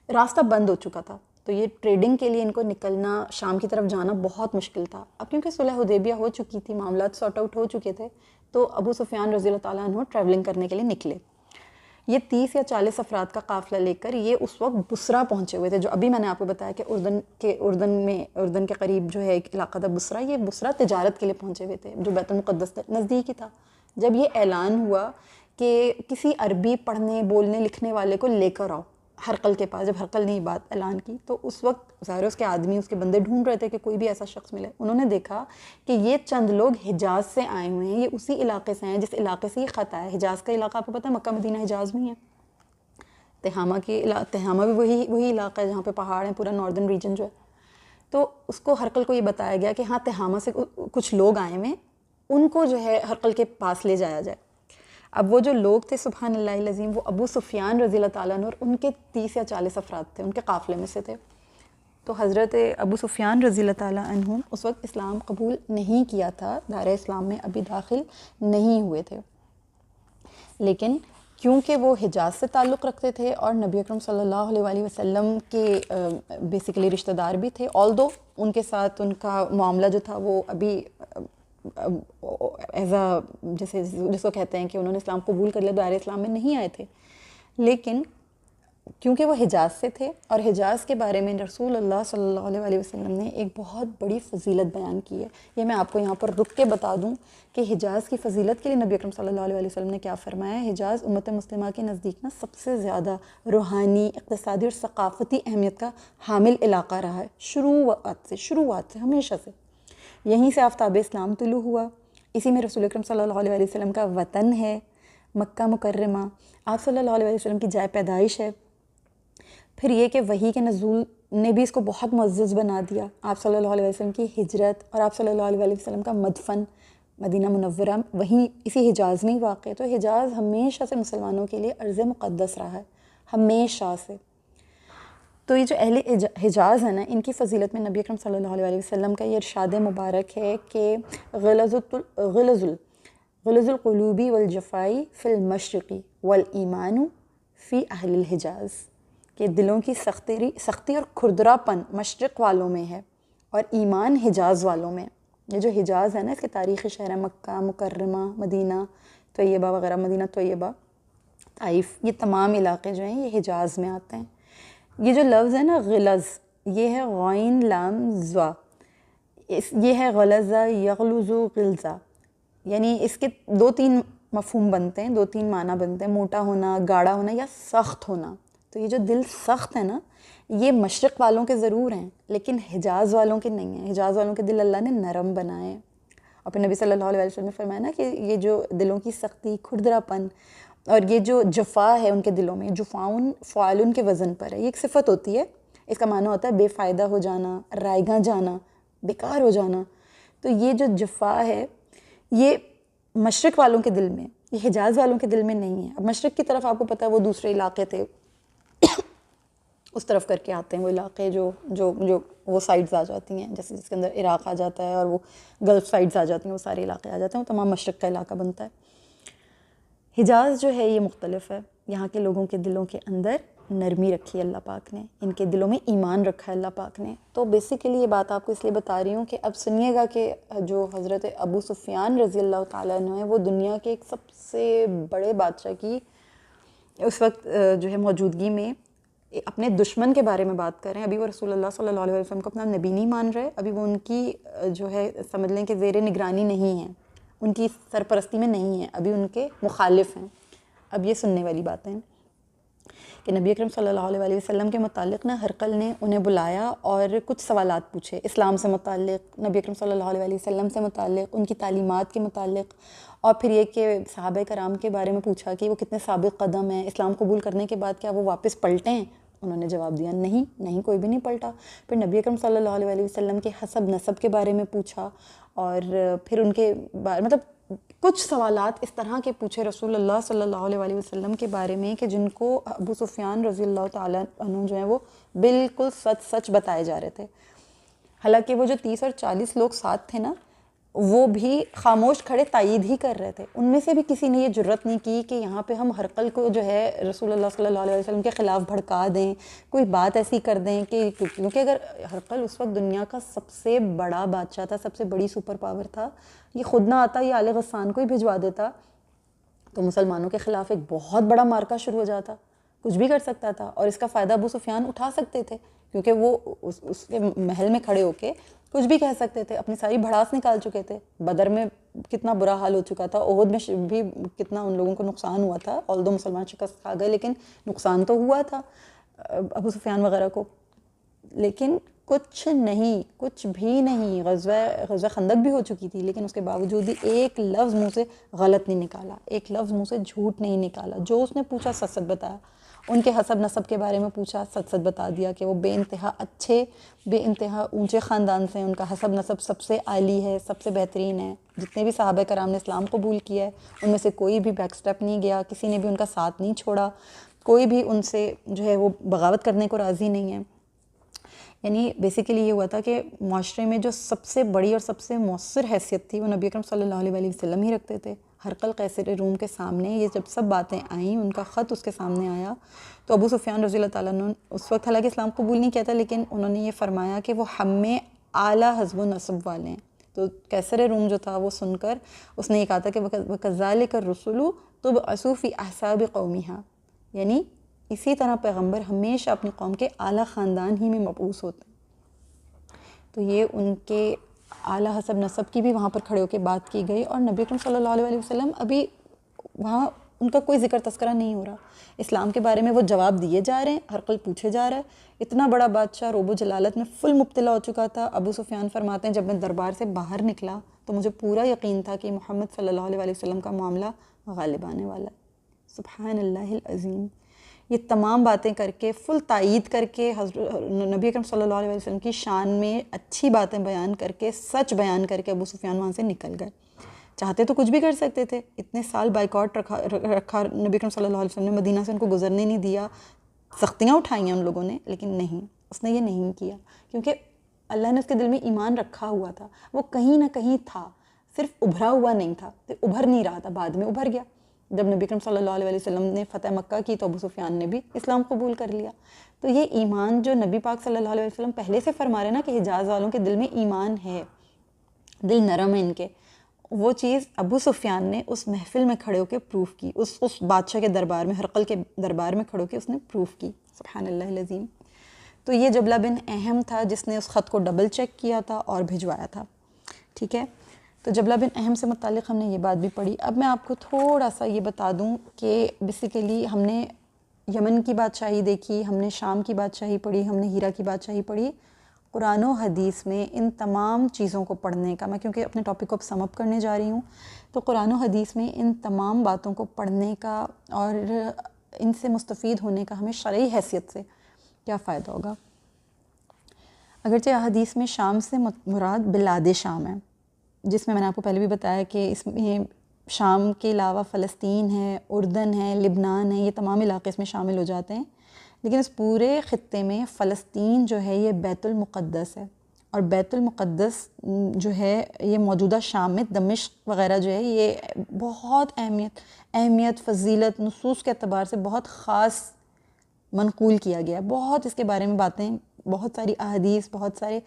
راستہ بند ہو چکا تھا. تو یہ ٹریڈنگ کے لیے ان کو نکلنا، شام کی طرف جانا بہت مشکل تھا. اب کیونکہ صلح حدیبیہ ہو چکی تھی، معاملات سارٹ آؤٹ ہو چکے تھے، تو ابو سفیان رضی اللہ تعالیٰ عنہ ٹریولنگ کرنے کے لیے نکلے. یہ 30 یا 40 افراد کا قافلہ لے کر یہ اس وقت بصرہ پہنچے ہوئے تھے، جو ابھی میں نے آپ کو بتایا کہ اردن کے قریب جو ہے ایک علاقہ تھا بصرہ. یہ بصرہ تجارت کے لیے پہنچے ہوئے تھے جو بیت المقدس نزدیک ہی تھا. جب یہ اعلان ہوا کہ کسی عربی پڑھنے بولنے لکھنے والے کو لے کر آؤ ہرقل کے پاس. جب ہرقل نے یہ بات اعلان کی تو اس وقت ظاہر اس کے آدمی اس کے بندے ڈھونڈ رہے تھے کہ کوئی بھی ایسا شخص ملے. انہوں نے دیکھا کہ یہ چند لوگ حجاز سے آئے ہوئے ہیں, یہ اسی علاقے سے ہیں جس علاقے سے یہ خط آیا. حجاز کا علاقہ آپ کو پتہ ہے, مکہ مدینہ حجاز میں ہے. تہامہ بھی وہی علاقہ ہے جہاں پہ پہاڑ ہیں, پورا ناردرن ریجن جو ہے. تو اس کو ہرقل کو یہ بتایا گیا کہ ہاں تہامہ سے کچھ لوگ آئے ہوئے ہیں, ان کو جو ہے ہرقل کے پاس لے جایا جائے. اب وہ جو لوگ تھے سبحان اللہ العظیم, وہ ابو سفیان رضی اللہ تعالیٰ عنہ اور ان کے 30 یا 40 افراد تھے, ان کے قافلے میں سے تھے. تو حضرت ابو سفیان رضی اللہ تعالیٰ عنہ اس وقت اسلام قبول نہیں کیا تھا, دائرہ اسلام میں ابھی داخل نہیں ہوئے تھے, لیکن کیونکہ وہ حجاز سے تعلق رکھتے تھے اور نبی اکرم صلی اللہ علیہ وآلہ وسلم کے بیسیکلی رشتہ دار بھی تھے, آلدو ان کے ساتھ ان کا معاملہ جو تھا وہ ابھی ایز اے جس کو کہتے ہیں کہ انہوں نے اسلام قبول کر لیا, دائرہ اسلام میں نہیں آئے تھے, لیکن کیونکہ وہ حجاز سے تھے اور حجاز کے بارے میں رسول اللہ صلی اللہ علیہ وآلہ وسلم نے ایک بہت بڑی فضیلت بیان کی ہے. یہ میں آپ کو یہاں پر رک کے بتا دوں کہ حجاز کی فضیلت کے لیے نبی اکرم صلی اللہ علیہ وآلہ وسلم نے کیا فرمایا ہے. حجاز امت مسلمہ کے نزدیک نا سب سے زیادہ روحانی, اقتصادی اور ثقافتی اہمیت کا حامل علاقہ رہا ہے شروعات سے ہمیشہ سے. یہیں سے آفتاب اسلام طلوع ہوا, اسی میں رسول اکرم صلی اللہ علیہ وآلہ وسلم کا وطن ہے مکہ مکرمہ, آپ صلی اللہ علیہ وآلہ وسلم کی جائے پیدائش ہے. پھر یہ کہ وحی کے نزول نے بھی اس کو بہت معزز بنا دیا. آپ صلی اللہ علیہ وسلم کی ہجرت اور آپ صلی اللہ علیہ وآلہ وسلم کا مدفن مدینہ منورہ وہیں اسی حجاز میں ہی واقع ہے. تو حجاز ہمیشہ سے مسلمانوں کے لیے ارض مقدس رہا ہے, ہمیشہ سے. تو یہ جو اہل حجاز ہیں نا, ان کی فضیلت میں نبی اکرم صلی اللہ علیہ وآلہ وسلم کا یہ ارشاد مبارک ہے کہ غلظ القلوب والجفائی فی المشرقی والایمان فی اہل الحجاز, کہ دلوں کی سختی اور کھردرا پن مشرق والوں میں ہے اور ایمان حجاز والوں میں. یہ جو حجاز ہے نا, اس کے تاریخی شہر ہے مکہ مکرمہ, مدینہ طیبہ وغیرہ, مدینہ طیبہ, طائف, یہ تمام علاقے جو ہیں یہ حجاز میں آتے ہیں. یہ جو لفظ ہے نا غلظ, یہ ہے غین لام زا, یہ ہے غلظہ یغلظ غلظہ, یعنی اس کے 2-3 مفہوم بنتے ہیں, 2-3 معنی بنتے ہیں, موٹا ہونا, گاڑا ہونا یا سخت ہونا. تو یہ جو دل سخت ہے نا, یہ مشرق والوں کے ضرور ہیں لیکن حجاز والوں کے نہیں ہیں. حجاز والوں کے دل اللہ نے نرم بنائے ہیں. اور پھر نبی صلی اللہ علیہ وسلم نے فرمایا نا کہ یہ جو دلوں کی سختی, کھردرا پن اور یہ جو جفا ہے ان کے دلوں میں, جفاؤن فعالن کے وزن پر ہے. یہ ایک صفت ہوتی ہے, اس کا معنی ہوتا ہے بے فائدہ ہو جانا, رائیگاں جانا, بیکار ہو جانا. تو یہ جو جفا ہے یہ مشرق والوں کے دل میں, یہ حجاز والوں کے دل میں نہیں ہے. اب مشرق کی طرف آپ کو پتہ ہے وہ دوسرے علاقے تھے, اس طرف کر کے آتے ہیں وہ علاقے جو وہ سائڈز آ جاتی ہیں, جیسے جس کے اندر عراق آ جاتا ہے اور وہ گلف سائڈز آ جاتی ہیں, وہ سارے علاقے آ جاتے ہیں, وہ تمام مشرق کا علاقہ بنتا ہے. حجاز جو ہے یہ مختلف ہے. یہاں کے لوگوں کے دلوں کے اندر نرمی رکھی ہے اللہ پاک نے, ان کے دلوں میں ایمان رکھا ہے اللہ پاک نے. تو بیسیکلی یہ بات آپ کو اس لیے بتا رہی ہوں کہ اب سنیے گا کہ جو حضرت ابو سفیان رضی اللہ تعالیٰ عنہ ہیں, وہ دنیا کے ایک سب سے بڑے بادشاہ کی اس وقت جو ہے موجودگی میں اپنے دشمن کے بارے میں بات کر رہے ہیں. ابھی وہ رسول اللہ صلی اللہ علیہ وسلم کو اپنا نبی نہیں مان رہے, ابھی وہ ان کی جو ہے سمجھ لیں کہ زیر نگرانی نہیں ہیں, ان کی سرپرستی میں نہیں ہیں, ابھی ان کے مخالف ہیں. اب یہ سننے والی باتیں کہ نبی اکرم صلی اللہ علیہ وآلہ وسلم کے متعلق نا ہرقل نے انہیں بلایا اور کچھ سوالات پوچھے اسلام سے متعلق, نبی اکرم صلی اللہ علیہ وآلہ وسلم سے متعلق, ان کی تعلیمات کے متعلق, اور پھر یہ کہ صحابہ کرام کے بارے میں پوچھا کہ وہ کتنے ثابت قدم ہیں, اسلام قبول کرنے کے بعد کیا وہ واپس پلٹے ہیں. انہوں نے جواب دیا نہیں کوئی بھی نہیں پلٹا. پھر نبی اکرم صلی اللہ علیہ وآلہ وسلم کے حسب نسب کے بارے میں پوچھا, اور پھر ان کے بارے مطلب کچھ سوالات اس طرح کے پوچھے رسول اللہ صلی اللہ علیہ وآلہ وسلم کے بارے میں کہ جن کو ابو سفیان رضی اللہ تعالیٰ عنہ جو ہیں وہ بالکل سچ بتائے جا رہے تھے. حالانکہ وہ جو 30 اور 40 لوگ ساتھ تھے نا, وہ بھی خاموش کھڑے تائید ہی کر رہے تھے. ان میں سے بھی کسی نے یہ جرت نہیں کی کہ یہاں پہ ہم ہرقل کو جو ہے رسول اللہ صلی اللہ علیہ وسلم کے خلاف بھڑکا دیں, کوئی بات ایسی کر دیں کہ کیونکہ اگر ہرقل اس وقت دنیا کا سب سے بڑا بادشاہ تھا, سب سے بڑی سپر پاور تھا, یہ خود نہ آتا, یہ آل غسان کو ہی بھجوا دیتا, تو مسلمانوں کے خلاف ایک بہت بڑا مارکا شروع ہو جاتا, کچھ بھی کر سکتا تھا. اور اس کا فائدہ ابو سفیان اٹھا سکتے تھے کیونکہ وہ اس کے محل میں کھڑے ہو کے کچھ بھی کہہ سکتے تھے، اپنی ساری بھڑاس نکال چکے تھے. بدر میں کتنا برا حال ہو چکا تھا، احد میں بھی کتنا ان لوگوں کو نقصان ہوا تھا، آلدو مسلمان شکست کھا گئے لیکن نقصان تو ہوا تھا ابو سفیان وغیرہ کو. لیکن کچھ بھی نہیں. غزوہ خندق بھی ہو چکی تھی لیکن اس کے باوجود بھی ایک لفظ منہ سے غلط نہیں نکالا، ایک لفظ منہ سے جھوٹ نہیں نکالا. جو اس نے پوچھا سچ سچ بتایا. ان کے حسب نسب کے بارے میں پوچھا، سچ سچ بتا دیا کہ وہ بے انتہا اچھے، بے انتہا اونچے خاندان سے ہیں، ان کا حسب نسب سب سے عالی ہے، سب سے بہترین ہے. جتنے بھی صحابہ کرام نے اسلام قبول کیا ہے ان میں سے کوئی بھی بیک سٹیپ نہیں گیا، کسی نے بھی ان کا ساتھ نہیں چھوڑا، کوئی بھی ان سے جو ہے وہ بغاوت کرنے کو راضی نہیں ہے. یعنی بیسیکلی یہ ہوا تھا کہ معاشرے میں جو سب سے بڑی اور سب سے مؤثر حیثیت تھی وہ نبی اکرم صلی اللہ علیہ وسلم ہی رکھتے تھے. ہرقل قیصر روم کے سامنے یہ جب سب باتیں آئیں، ان کا خط اس کے سامنے آیا تو ابو سفیان رضی اللہ تعالیٰ عنہ اس وقت حالانکہ اسلام قبول نہیں کیا تھا لیکن انہوں نے یہ فرمایا کہ وہ ہم میں اعلیٰ حسب و نسب والے ہیں. تو قیصر روم جو تھا وہ سن کر اس نے یہ کہا تھا کہ وَكَذَلِكَ الرُّسُلُ تُبْعَثُ فِي أَحْسَابِ قَوْمِهَا، یعنی اسی طرح پیغمبر ہمیشہ اپنی قوم کے اعلیٰ خاندان ہی میں مبعوث ہوتے ہیں. تو یہ ان کے اعلیٰ حسب نسب کی بھی وہاں پر کھڑے ہو کے بات کی گئی، اور نبی اکرم صلی اللہ علیہ وسلم ابھی وہاں ان کا کوئی ذکر تذکرہ نہیں ہو رہا. اسلام کے بارے میں وہ جواب دیے جا رہے ہیں، ہرقل پوچھے جا رہا ہے. اتنا بڑا بادشاہ روب و جلالت میں فل مبتلا ہو چکا تھا. ابو سفیان فرماتے ہیں جب میں دربار سے باہر نکلا تو مجھے پورا یقین تھا کہ محمد صلی اللہ علیہ وسلم کا معاملہ غالب آنے والا ہے. سبحان اللہ العظیم. یہ تمام باتیں کر کے فل تائید کر کے نبی اکرم صلی اللہ علیہ وسلم کی شان میں اچھی باتیں بیان کر کے، سچ بیان کر کے ابو سفیان وہاں سے نکل گئے. چاہتے تو کچھ بھی کر سکتے تھے، اتنے سال بائیکاٹ رکھا نبی اکرم صلی اللہ علیہ وسلم نے، مدینہ سے ان کو گزرنے نہیں دیا، سختیاں اٹھائیں ان لوگوں نے، لیکن نہیں، اس نے یہ نہیں کیا کیونکہ اللہ نے اس کے دل میں ایمان رکھا ہوا تھا. وہ کہیں نہ کہیں تھا، صرف ابھرا ہوا نہیں تھا، ابھر نہیں رہا تھا، بعد میں ابھر گیا. جب نبی اکرم صلی اللہ علیہ وسلم نے فتح مکہ کی تو ابو سفیان نے بھی اسلام قبول کر لیا. تو یہ ایمان جو نبی پاک صلی اللہ علیہ وسلم پہلے سے فرما رہے ہیں نا کہ حجاز والوں کے دل میں ایمان ہے، دل نرم ہے ان کے، وہ چیز ابو سفیان نے اس محفل میں کھڑے ہو کے پروف کی، اس بادشاہ کے دربار میں، ہرقل کے دربار میں کھڑے ہو کے اس نے پروف کی. سبحان اللہ العظیم. تو یہ جبلہ بن اہم تھا جس نے اس خط کو ڈبل چیک کیا تھا اور بھجوایا تھا. ٹھیک ہے، تو جبلہ بن اہم سے متعلق ہم نے یہ بات بھی پڑھی. اب میں آپ کو تھوڑا سا یہ بتا دوں کہ بیسیکلی ہم نے یمن کی بادشاہی دیکھی، ہم نے شام کی بادشاہی پڑھی، ہم نے ہیرا کی بادشاہی پڑھی. قرآن و حدیث میں ان تمام چیزوں کو پڑھنے کا، میں کیونکہ اپنے ٹاپک کو اب سم اپ کرنے جا رہی ہوں، تو قرآن و حدیث میں ان تمام باتوں کو پڑھنے کا اور ان سے مستفید ہونے کا ہمیں شرعی حیثیت سے کیا فائدہ ہوگا. اگرچہ احادیث میں شام سے مراد بلاد شام ہے، جس میں نے آپ کو پہلے بھی بتایا کہ اس میں شام کے علاوہ فلسطین ہے، اردن ہے، لبنان ہے، یہ تمام علاقے اس میں شامل ہو جاتے ہیں. لیکن اس پورے خطے میں فلسطین جو ہے یہ بیت المقدس ہے، اور بیت المقدس جو ہے یہ موجودہ شام میں دمشق وغیرہ جو ہے یہ بہت اہمیت فضیلت نصوص کے اعتبار سے بہت خاص منقول کیا گیا ہے. بہت اس کے بارے میں باتیں، بہت ساری احادیث، بہت سارے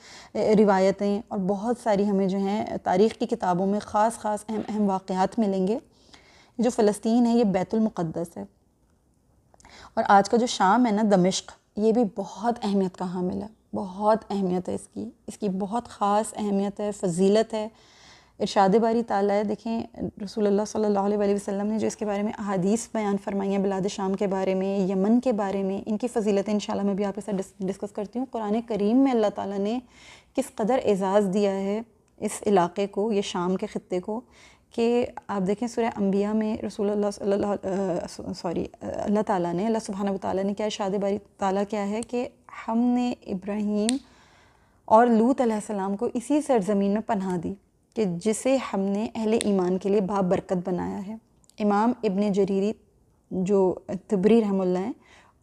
روایتیں اور بہت ساری ہمیں جو ہیں تاریخ کی کتابوں میں خاص اہم واقعات ملیں گے. جو فلسطین ہے یہ بیت المقدس ہے، اور آج کا جو شام ہے نا دمشق، یہ بھی بہت اہمیت کا حامل ہے، بہت اہمیت ہے اس کی بہت خاص اہمیت ہے، فضیلت ہے. ارشاد باری تعالیٰ ہے، دیکھیں رسول اللہ صلی اللہ علیہ وسلم نے جو اس کے بارے میں احادیث بیان فرمائی ہیں، بلاد شام کے بارے میں، یمن کے بارے میں، ان کی فضیلتیں انشاءاللہ میں بھی آپ کے ساتھ ڈسکس کرتی ہوں. قرآن کریم میں اللہ تعالیٰ نے کس قدر اعزاز دیا ہے اس علاقے کو، یہ شام کے خطے کو، کہ آپ دیکھیں سورہ انبیاء میں رسول اللہ اللہ تعالیٰ نے، اللہ سبحانہ وتعالیٰ نے کیا ارشاد باری تعالیٰ کیا ہے کہ ہم نے ابراہیم اور لوط علیہ السلام کو اسی سرزمین میں پناہ دی کہ جسے ہم نے اہل ایمان کے لیے باب برکت بنایا ہے. امام ابن جریری جو طبری رحمہ اللہ ہیں،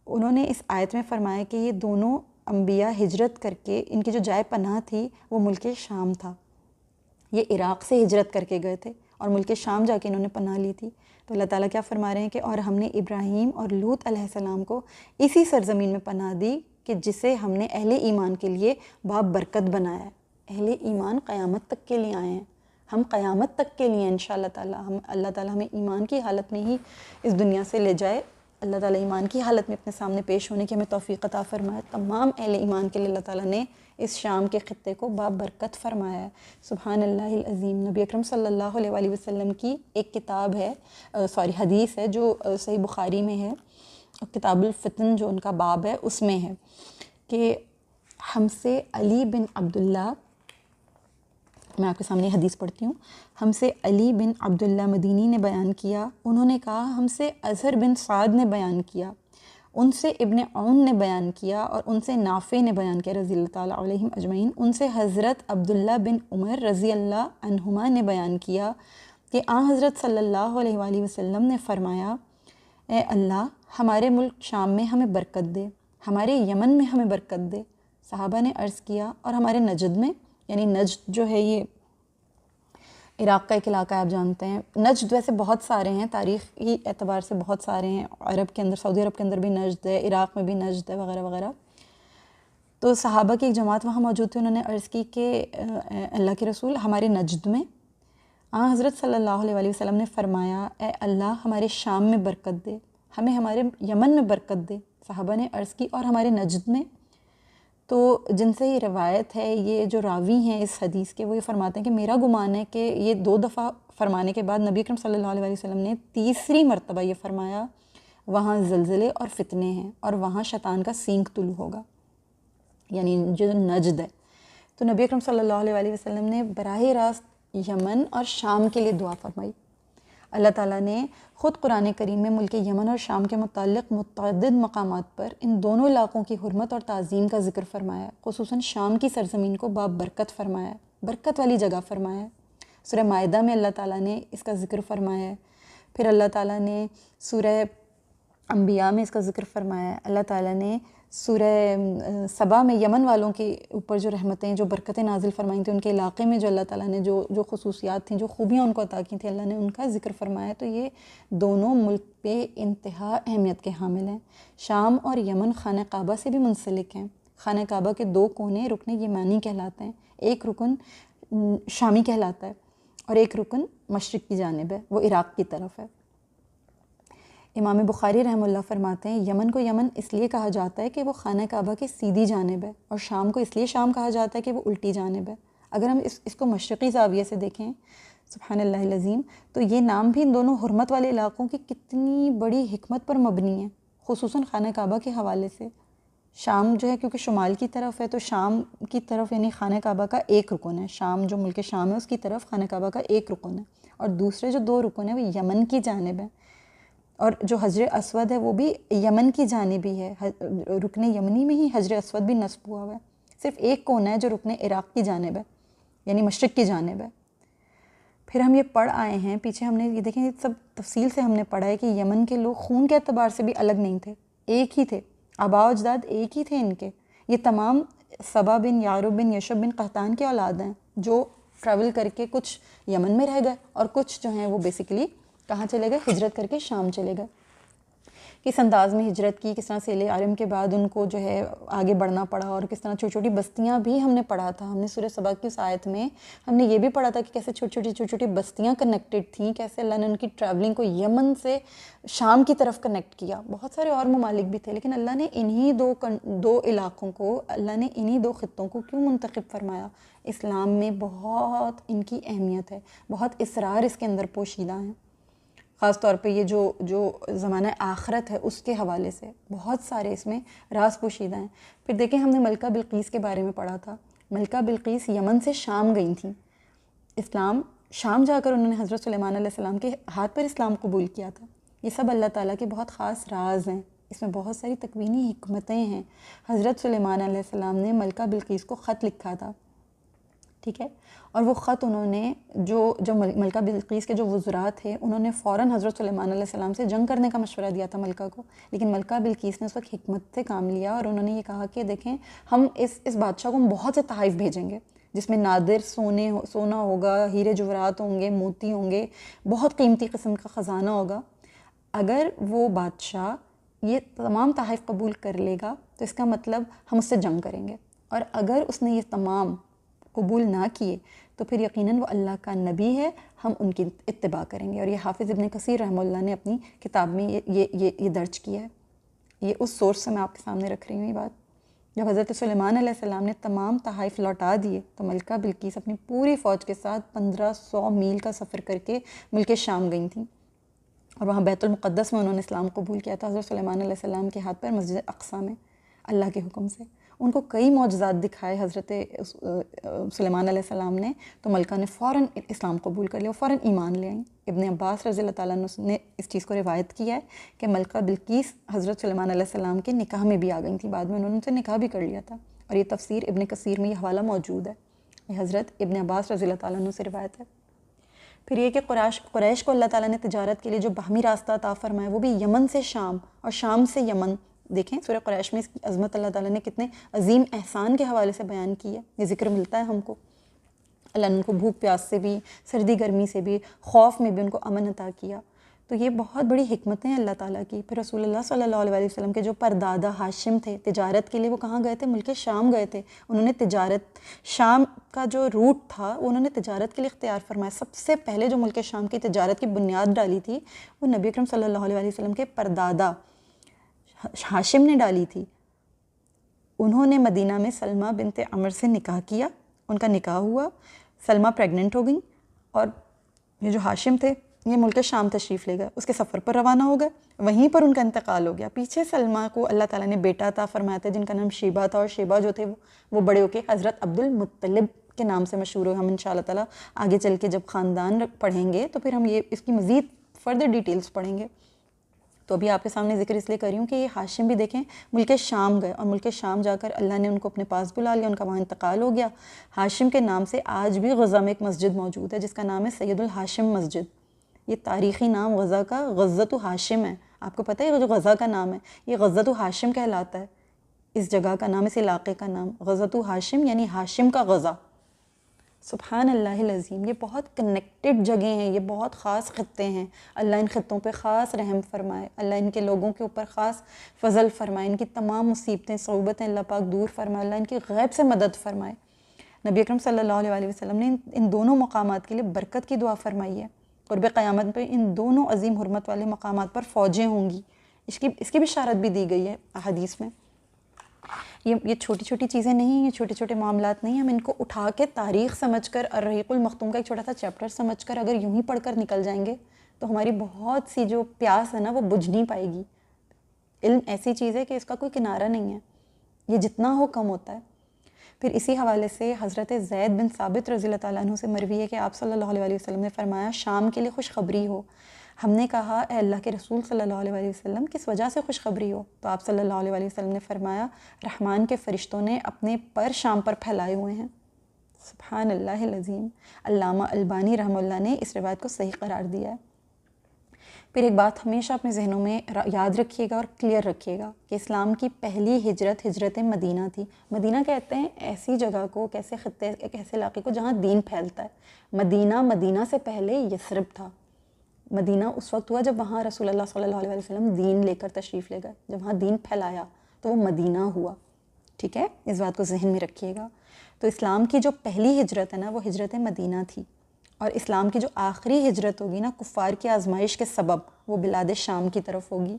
انہوں نے اس آیت میں فرمایا کہ یہ دونوں انبیاء ہجرت کر کے، ان کی جو جائے پناہ تھی وہ ملک شام تھا. یہ عراق سے ہجرت کر کے گئے تھے اور ملک شام جا کے انہوں نے پناہ لی تھی. تو اللہ تعالیٰ کیا فرما رہے ہیں کہ اور ہم نے ابراہیم اور لوط علیہ السلام کو اسی سرزمین میں پناہ دی کہ جسے ہم نے اہل ایمان کے لیے باب برکت بنایا ہے. اہل ایمان قیامت تک کے لیے آئے ہیں، ہم قیامت تک کے لیے انشاءاللہ تعالیٰ، اللہ تعالیٰ ہمیں ایمان کی حالت میں ہی اس دنیا سے لے جائے اللہ تعالیٰ ایمان کی حالت میں اپنے سامنے پیش ہونے کی ہمیں توفیق عطا فرمائے. تمام اہل ایمان کے لیے اللہ تعالیٰ نے اس شام کے خطے کو بابرکت فرمایا ہے. سبحان اللہ العظیم. نبی اکرم صلی اللہ علیہ وآلہ وسلم کی ایک کتاب ہے، حدیث ہے جو صحیح بخاری میں ہے، کتاب الفتن جو ان کا باب ہے اس میں ہے کہ ہم سے علی بن عبداللہ، میں آپ کے سامنے حدیث پڑھتی ہوں، ہم سے علی بن عبداللہ مدینی نے بیان کیا، انہوں نے کہا ہم سے اظہر بن سعد نے بیان کیا، ان سے ابن عون نے بیان کیا، اور ان سے نافع نے بیان کیا رضی اللہ تعالیٰ علیہم اجمعین. ان سے حضرت عبداللہ بن عمر رضی اللہ عنہما نے بیان کیا کہ حضرت صلی اللہ علیہ وآلہ وسلم نے فرمایا، اے اللہ ہمارے ملک شام میں ہمیں برکت دے، ہمارے یمن میں ہمیں برکت دے. صحابہ نے عرض کیا اور ہمارے نجد میں، یعنی نجد جو ہے یہ عراق کا ایک علاقہ ہے، آپ جانتے ہیں. نجد ویسے بہت سارے ہیں، تاریخی اعتبار سے بہت سارے ہیں، عرب کے اندر، سعودی عرب کے اندر بھی نجد ہے، عراق میں بھی نجد ہے، وغیرہ وغیرہ. تو صحابہ کی ایک جماعت وہاں موجود تھی، انہوں نے عرض کی کہ اللہ کے رسول ہمارے نجد میں. حضرت صلی اللہ علیہ وآلہ وسلم نے فرمایا، اے اللہ ہمارے شام میں برکت دے، ہمیں ہمارے یمن میں برکت دے. صحابہ نے عرض کی اور ہمارے نجد میں. تو جن سے یہ روایت ہے، یہ جو راوی ہیں اس حدیث کے، وہ یہ فرماتے ہیں کہ میرا گمان ہے کہ یہ 2 دفعہ فرمانے کے بعد نبی اکرم صلی اللہ علیہ وسلم نے تیسری مرتبہ یہ فرمایا وہاں زلزلے اور فتنے ہیں اور وہاں شیطان کا سینگ طلوع ہوگا، یعنی جو نجد ہے. تو نبی اکرم صلی اللہ علیہ وسلم نے براہ راست یمن اور شام کے لیے دعا فرمائی. اللہ تعالیٰ نے خود قرآن کریم میں ملک یمن اور شام کے متعلق متعدد مقامات پر ان دونوں علاقوں کی حرمت اور تعظیم کا ذکر فرمایا. خصوصاً شام کی سرزمین کو بابرکت فرمایا، برکت والی جگہ فرمایا. سورہ مائدہ میں اللہ تعالیٰ نے اس کا ذکر فرمایا ہے. پھر اللہ تعالیٰ نے سورہ انبیاء میں اس کا ذکر فرمایا ہے. اللہ تعالیٰ نے سورہ سبا میں یمن والوں کے اوپر جو رحمتیں، جو برکتیں نازل فرمائی تھیں، ان کے علاقے میں جو اللہ تعالیٰ نے جو خصوصیات تھیں، جو خوبیاں ان کو عطا کی تھیں، اللہ نے ان کا ذکر فرمایا. تو یہ دونوں ملک پہ انتہا اہمیت کے حامل ہیں. شام اور یمن خانہ کعبہ سے بھی منسلک ہیں. خانہ کعبہ کے 2 کونے رکن یمانی کہلاتے ہیں، ایک رکن شامی کہلاتا ہے اور ایک رکن مشرق کی جانب ہے، وہ عراق کی طرف ہے. امام بخاری رحمہ اللہ فرماتے ہیں یمن کو یمن اس لیے کہا جاتا ہے کہ وہ خانہ کعبہ کی سیدھی جانب ہے، اور شام کو اس لیے شام کہا جاتا ہے کہ وہ الٹی جانب ہے. اگر ہم اس کو مشرقی زاویے سے دیکھیں، سبحان اللہ العظیم، تو یہ نام بھی ان دونوں حرمت والے علاقوں کی کتنی بڑی حکمت پر مبنی ہے، خصوصاً خانہ کعبہ کے حوالے سے. شام جو ہے کیونکہ شمال کی طرف ہے، تو شام کی طرف یعنی خانہ کعبہ کا ایک رکن ہے. شام جو ملک شام ہے اس کی طرف خانہ کعبہ کا ایک رکن ہے، اور دوسرے جو 2 رکن ہیں وہ یمن کی جانب ہیں. اور جو حجر اسود ہے وہ بھی یمن کی جانب ہی ہے، رکن یمنی میں ہی حجر اسود بھی نصب ہوا ہوا ہے. صرف ایک کونا ہے جو رکن عراق کی جانب ہے، یعنی مشرق کی جانب ہے. پھر ہم یہ پڑھ آئے ہیں پیچھے، ہم نے یہ دیکھیں، سب تفصیل سے ہم نے پڑھا ہے کہ یمن کے لوگ خون کے اعتبار سے بھی الگ نہیں تھے، ایک ہی تھے، آباء و اجداد ایک ہی تھے ان کے. یہ تمام سبا بن یعرب بن یشب بن قحطان کے اولاد ہیں جو ٹریول کر کے کچھ یمن میں رہ گئے اور کچھ جو ہیں وہ بیسیکلی کہاں چلے گئے، ہجرت کر کے شام چلے گئے. کس انداز میں ہجرت کی، کس طرح سیل عارم کے بعد ان کو جو ہے آگے بڑھنا پڑا، اور کس طرح چھوٹی چھوٹی بستیاں بھی ہم نے پڑھا تھا. ہم نے سورہ سبا کی اس آیت میں ہم نے یہ بھی پڑھا تھا کہ کیسے چھوٹی چھوٹی بستیاں کنیکٹڈ تھیں، کیسے اللہ نے ان کی ٹریولنگ کو یمن سے شام کی طرف کنیکٹ کیا. بہت سارے اور ممالک بھی تھے، لیکن اللہ نے انہی دو علاقوں کو، اللہ نے انہی 2 خطوں کو کیوں منتخب فرمایا؟ اسلام میں بہت ان کی اہمیت ہے، بہت اسرار اس کے اندر پوشیدہ ہیں. خاص طور پہ یہ جو زمانہ آخرت ہے اس کے حوالے سے بہت سارے اس میں راز پوشیدہ ہیں. پھر دیکھیں ہم نے ملکہ بلقیس کے بارے میں پڑھا تھا. ملکہ بلقیس یمن سے شام گئی تھیں. اسلام شام جا کر انہوں نے حضرت سلیمان علیہ السلام کے ہاتھ پر اسلام قبول کیا تھا. یہ سب اللہ تعالیٰ کے بہت خاص راز ہیں، اس میں بہت ساری تکوینی حکمتیں ہیں. حضرت سلیمان علیہ السلام نے ملکہ بلقیس کو خط لکھا تھا، ٹھیک ہے، اور وہ خط انہوں نے جو ملکہ بلقیس کے جو وزراء تھے انہوں نے فوراً حضرت سلیمان علیہ السلام سے جنگ کرنے کا مشورہ دیا تھا ملکہ کو. لیکن ملکہ بلقیس نے اس وقت حکمت سے کام لیا اور انہوں نے یہ کہا کہ دیکھیں ہم اس بادشاہ کو ہم بہت سے تحائف بھیجیں گے جس میں نادر سونا ہوگا، ہیرے جواہرات ہوں گے، موتی ہوں گے، بہت قیمتی قسم کا خزانہ ہوگا. اگر وہ بادشاہ یہ تمام تحائف قبول کر لے گا تو اس کا مطلب ہم اس سے جنگ کریں گے، اور اگر اس نے یہ تمام قبول نہ کیے تو پھر یقیناً وہ اللہ کا نبی ہے، ہم ان کی اتباع کریں گے۔ اور یہ حافظ ابن کثیر رحمہ اللہ نے اپنی کتاب میں یہ درج کیا ہے۔ یہ اس سورس سے میں آپ کے سامنے رکھ رہی ہوں یہ بات۔ جب حضرت سلیمان علیہ السلام نے تمام تحائف لوٹا دیے تو ملکہ بلقیس اپنی پوری فوج کے ساتھ 1500 میل کا سفر کر کے ملک شام گئی تھیں، اور وہاں بیت المقدس میں انہوں نے اسلام قبول کیا تھا، حضرت سلیمان علیہ السلام کے ہاتھ پر مسجد اقصیٰ میں اللہ کے حکم سے۔ ان کو کئی معجزات دکھائے حضرت سلیمان علیہ السلام نے، تو ملکہ نے فوراً اسلام قبول کر لیا، وہ فوراً ایمان لے آئیں۔ ابن عباس رضی اللہ تعالیٰ عنہ نے اس چیز کو روایت کیا ہے کہ ملکہ بلقیس حضرت سلیمان علیہ السلام کے نکاح میں بھی آ گئی تھیں، بعد میں انہوں نے ان سے نکاح بھی کر لیا تھا، اور یہ تفسیر ابن کثیر میں یہ حوالہ موجود ہے، یہ حضرت ابن عباس رضی اللہ تعالیٰ عنہ سے روایت ہے۔ پھر یہ کہ قریش کو اللہ تعالیٰ نے تجارت کے لیے جو باہمی راستہ عطا فرمایا وہ بھی یمن سے شام اور شام سے یمن۔ دیکھیں سورہ قریش میں اس کی عظمت اللہ تعالیٰ نے کتنے عظیم احسان کے حوالے سے بیان کی ہے، یہ ذکر ملتا ہے ہم کو۔ اللہ نے ان کو بھوک پیاس سے بھی، سردی گرمی سے بھی، خوف میں بھی ان کو امن عطا کیا۔ تو یہ بہت بڑی حکمتیں ہیں اللہ تعالیٰ کی۔ پھر رسول اللہ صلی اللہ علیہ وسلم کے جو پردادا ہاشم تھے، تجارت کے لیے وہ کہاں گئے تھے؟ ملک شام گئے تھے۔ انہوں نے تجارت، شام کا جو روٹ تھا وہ انہوں نے تجارت کے لیے اختیار فرمایا۔ سب سے پہلے جو ملک شام کی تجارت کی بنیاد ڈالی تھی وہ نبی اکرم صلی اللہ علیہ وسلم کے پردادا ہاشم نے ڈالی تھی۔ انہوں نے مدینہ میں سلمہ بنت عمر سے نکاح کیا، ان کا نکاح ہوا، سلمہ پریگننٹ ہو گئیں، اور یہ جو ہاشم تھے یہ ملک شام تشریف لے گئے، اس کے سفر پر روانہ ہو گئے، وہیں پر ان کا انتقال ہو گیا۔ پیچھے سلمہ کو اللہ تعالیٰ نے بیٹا عطا فرمایا تھا جن کا نام شیبہ تھا، اور شیبہ جو تھے وہ بڑے ہو کے حضرت عبد المطلب کے نام سے مشہور ہوئے۔ ہم انشاءاللہ تعالیٰ آگے چل کے جب خاندان پڑھیں گے تو پھر ہم یہ اس کی مزید فردر ڈیٹیلز پڑھیں گے۔ تو ابھی آپ کے سامنے ذکر اس لیے کر رہی ہوں کہ یہ ہاشم بھی دیکھیں ملک شام گئے، اور ملک شام جا کر اللہ نے ان کو اپنے پاس بلا لیا، ان کا وہاں انتقال ہو گیا۔ ہاشم کے نام سے آج بھی غزہ میں ایک مسجد موجود ہے جس کا نام ہے سید الہاشم مسجد۔ یہ تاریخی نام غزہ کا غزۃ ہاشم ہے۔ آپ کو پتہ ہے جو غزہ کا نام ہے یہ غزۃ ہاشم کہلاتا ہے، اس جگہ کا نام، اس علاقے کا نام غزۃ ہاشم، یعنی ہاشم کا غزہ۔ سبحان اللہ العظیم، یہ بہت کنیکٹڈ جگہیں ہیں، یہ بہت خاص خطے ہیں۔ اللہ ان خطوں پہ خاص رحم فرمائے، اللہ ان کے لوگوں کے اوپر خاص فضل فرمائے، ان کی تمام مصیبتیں صعوبتیں اللہ پاک دور فرمائے، اللہ ان کی غیب سے مدد فرمائے۔ نبی اکرم صلی اللہ علیہ وسلم نے ان دونوں مقامات کے لیے برکت کی دعا فرمائی ہے۔ قرب قیامت پہ ان دونوں عظیم حرمت والے مقامات پر فوجیں ہوں گی، اس کی بشارت بھی دی گئی ہے احادیث میں۔ یہ چھوٹی چھوٹی چیزیں نہیں، یہ چھوٹے چھوٹے معاملات نہیں، ہم ان کو اٹھا کے تاریخ سمجھ کر، الرحیق المختوم کا ایک چھوٹا سا چیپٹر سمجھ کر اگر یوں ہی پڑھ کر نکل جائیں گے تو ہماری بہت سی جو پیاس ہے نا وہ بجھ نہیں پائے گی۔ علم ایسی چیز ہے کہ اس کا کوئی کنارہ نہیں ہے، یہ جتنا ہو کم ہوتا ہے۔ پھر اسی حوالے سے حضرت زید بن ثابت رضی اللہ تعالیٰ عنہ سے مروی ہے کہ آپ صلی اللہ علیہ وسلم نے فرمایا شام کے لیے خوشخبری ہو۔ ہم نے کہا اے اللہ کے رسول صلی اللہ علیہ وسلم کس وجہ سے خوشخبری ہو؟ تو آپ صلی اللہ علیہ وسلم نے فرمایا رحمان کے فرشتوں نے اپنے پر شام پر پھیلائے ہوئے ہیں۔ سبحان اللہ العظیم۔ علامہ البانی رحمہ اللہ نے اس روایت کو صحیح قرار دیا ہے۔ پھر ایک بات ہمیشہ اپنے ذہنوں میں یاد رکھیے گا اور کلیئر رکھیے گا کہ اسلام کی پہلی ہجرت مدینہ تھی۔ مدینہ کہتے ہیں ایسی جگہ کو، ایسے خطے، ایک ایسے علاقے کو جہاں دین پھیلتا ہے۔ مدینہ سے پہلے یثرب تھا۔ مدینہ اس وقت ہوا جب وہاں رسول اللہ صلی اللہ علیہ وسلم دین لے کر تشریف لے گئے، جب وہاں دین پھیلایا تو وہ مدینہ ہوا۔ ٹھیک ہے، اس بات کو ذہن میں رکھیے گا۔ تو اسلام کی جو پہلی ہجرت ہے نا وہ ہجرت مدینہ تھی، اور اسلام کی جو آخری ہجرت ہوگی نا کفار کی آزمائش کے سبب وہ بلاد شام کی طرف ہوگی۔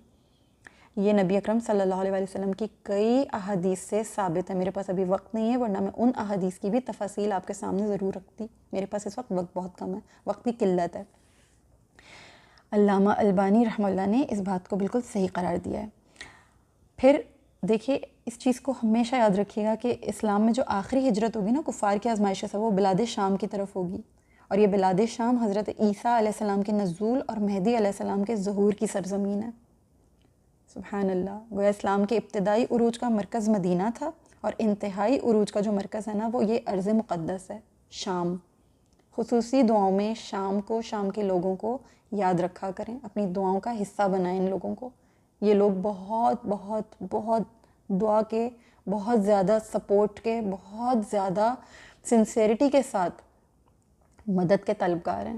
یہ نبی اکرم صلی اللہ علیہ وسلم کی کئی احادیث سے ثابت ہے۔ میرے پاس ابھی وقت نہیں ہے ورنہ میں ان احادیث کی بھی تفاصیل آپ کے سامنے ضرور رکھتی، میرے پاس اس وقت بہت کم ہے، وقت کی قلت ہے۔ علامہ البانی رحمہ اللہ نے اس بات کو بالکل صحیح قرار دیا ہے۔ پھر دیکھیے اس چیز کو ہمیشہ یاد رکھیے گا کہ اسلام میں جو آخری ہجرت ہوگی نا کفار کی آزمائش سے وہ بلاد شام کی طرف ہوگی، اور یہ بلاد شام حضرت عیسیٰ علیہ السلام کے نزول اور مہدی علیہ السلام کے ظہور کی سرزمین ہے۔ سبحان اللہ۔ گویا اسلام کے ابتدائی عروج کا مرکز مدینہ تھا، اور انتہائی عروج کا جو مرکز ہے نا وہ یہ ارض مقدس ہے، شام۔ خصوصی دعاؤں میں شام کو، شام کے لوگوں کو یاد رکھا کریں، اپنی دعاؤں کا حصہ بنائیں ان لوگوں کو۔ یہ لوگ بہت بہت بہت دعا کے، بہت زیادہ سپورٹ کے، بہت زیادہ سنسیریٹی کے ساتھ مدد کے طلبگار ہیں۔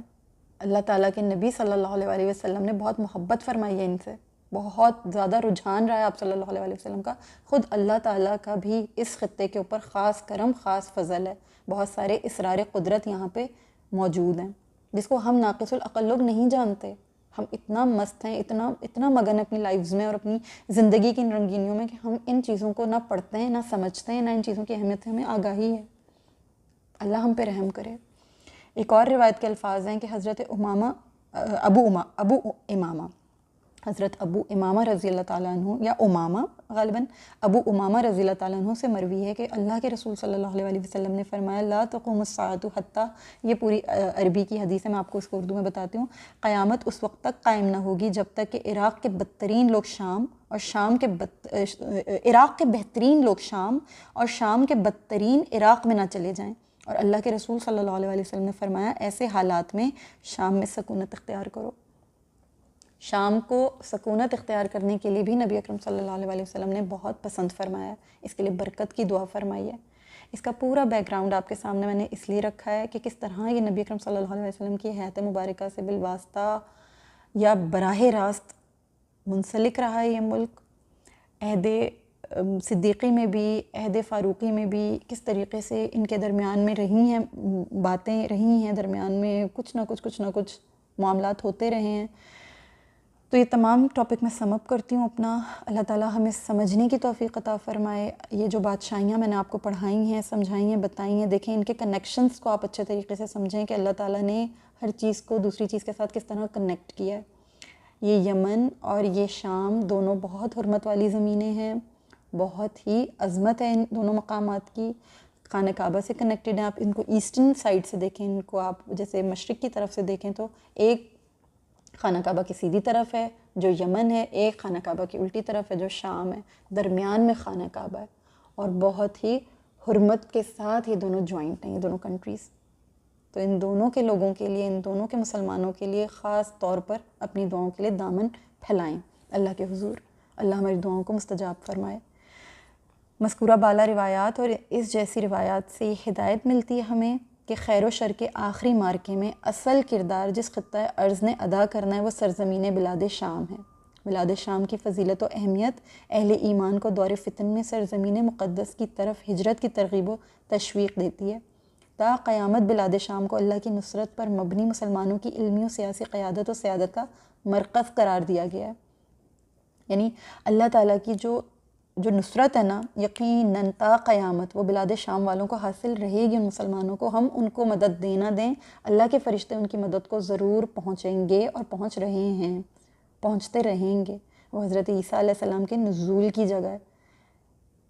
اللہ تعالیٰ کے نبی صلی اللہ علیہ وسلم نے بہت محبت فرمائی ہے ان سے، بہت زیادہ رجحان رہا ہے آپ صلی اللہ علیہ وسلم کا. خود اللہ تعالیٰ کا بھی اس خطے کے اوپر خاص کرم، خاص فضل ہے. بہت سارے اسرار قدرت یہاں پہ موجود ہیں جس کو ہم ناقص العقل لوگ نہیں جانتے. ہم اتنا مست ہیں، اتنا مگن ہیں اپنی لائفز میں اور اپنی زندگی کی ان رنگینیوں میں کہ ہم ان چیزوں کو نہ پڑھتے ہیں، نہ سمجھتے ہیں، نہ ان چیزوں کی اہمیت سے ہمیں آگاہی ہے. اللہ ہم پہ رحم کرے. ایک اور روایت کے الفاظ ہیں کہ حضرت ابو امامہ حضرت ابو امامہ رضی اللہ تعالیٰ عنہ، یا امامہ غالباً ابو امامہ رضی اللہ تعالیٰ عنہ سے مروی ہے کہ اللہ کے رسول صلی اللہ علیہ وسلم نے فرمایا لا تقوم الساعۃ حتیٰ، یہ پوری عربی کی حدیث ہے، میں آپ کو اس کو اردو میں بتاتی ہوں. قیامت اس وقت تک قائم نہ ہوگی جب تک کہ عراق کے بدترین لوگ شام اور عراق کے بہترین لوگ شام اور شام کے بدترین عراق میں نہ چلے جائیں. اور اللہ کے رسول صلی اللہ علیہ وسلم نے فرمایا ایسے حالات میں شام میں سکونت اختیار کرو. شام کو سکونت اختیار کرنے کے لیے بھی نبی اکرم صلی اللہ علیہ وسلم نے بہت پسند فرمایا ہے. اس کے لیے برکت کی دعا فرمائی ہے. اس کا پورا بیک گراؤنڈ آپ کے سامنے میں نے اس لیے رکھا ہے کہ کس طرح یہ نبی اکرم صلی اللہ علیہ وسلم کی حیات مبارکہ سے بالواسطہ یا براہ راست منسلک رہا ہے یہ ملک. عہد صدیقی میں بھی، عہد فاروقی میں بھی کس طریقے سے ان کے درمیان میں رہی ہیں باتیں، رہی ہیں درمیان میں کچھ نہ کچھ معاملات ہوتے رہے ہیں. تو یہ تمام ٹاپک میں سم اپ کرتی ہوں اپنا. اللہ تعالیٰ ہمیں سمجھنے کی توفیق عطا فرمائے. یہ جو بادشاہیاں میں نے آپ کو پڑھائی ہیں، سمجھائی ہیں، بتائی ہیں، دیکھیں ان کے کنیکشنز کو آپ اچھے طریقے سے سمجھیں کہ اللہ تعالیٰ نے ہر چیز کو دوسری چیز کے ساتھ کس طرح کنیکٹ کیا ہے. یہ یمن اور یہ شام دونوں بہت حرمت والی زمینیں ہیں، بہت ہی عظمت ہے ان دونوں مقامات کی. خانہ کعبہ سے کنیکٹڈ ہیں. آپ ان کو ایسٹرن سائڈ سے دیکھیں، ان کو آپ جیسے مشرق کی طرف سے دیکھیں تو ایک خانہ کعبہ کی سیدھی طرف ہے جو یمن ہے، ایک خانہ کعبہ کی الٹی طرف ہے جو شام ہے. درمیان میں خانہ کعبہ ہے اور بہت ہی حرمت کے ساتھ یہ دونوں جوائنٹ ہیں، یہ دونوں کنٹریز. تو ان دونوں کے لوگوں کے لیے، ان دونوں کے مسلمانوں کے لیے خاص طور پر اپنی دعاؤں کے لیے دامن پھیلائیں اللہ کے حضور. اللہ ہماری دعاؤں کو مستجاب فرمائے. مذکورہ بالا روایات اور اس جیسی روایات سے یہ ہدایت ملتی ہے ہمیں کہ خیر و شر کے آخری مارکے میں اصل کردار جس خطہ ارض نے ادا کرنا ہے وہ سرزمین بلاد شام ہے. بلاد شام کی فضیلت و اہمیت اہل ایمان کو دور فتن میں سرزمین مقدس کی طرف ہجرت کی ترغیب و تشویق دیتی ہے. تا قیامت بلاد شام کو اللہ کی نصرت پر مبنی مسلمانوں کی علمی و سیاسی قیادت و سیادت کا مرکز قرار دیا گیا ہے. یعنی اللہ تعالیٰ کی جو نصرت ہے نا، یقیناً تا قیامت وہ بلاد شام والوں کو حاصل رہے گی. ان مسلمانوں کو، ہم ان کو مدد دینا دیں، اللہ کے فرشتے ان کی مدد کو ضرور پہنچیں گے اور پہنچ رہے ہیں، پہنچتے رہیں گے. وہ حضرت عیسیٰ علیہ السلام کے نزول کی جگہ ہے،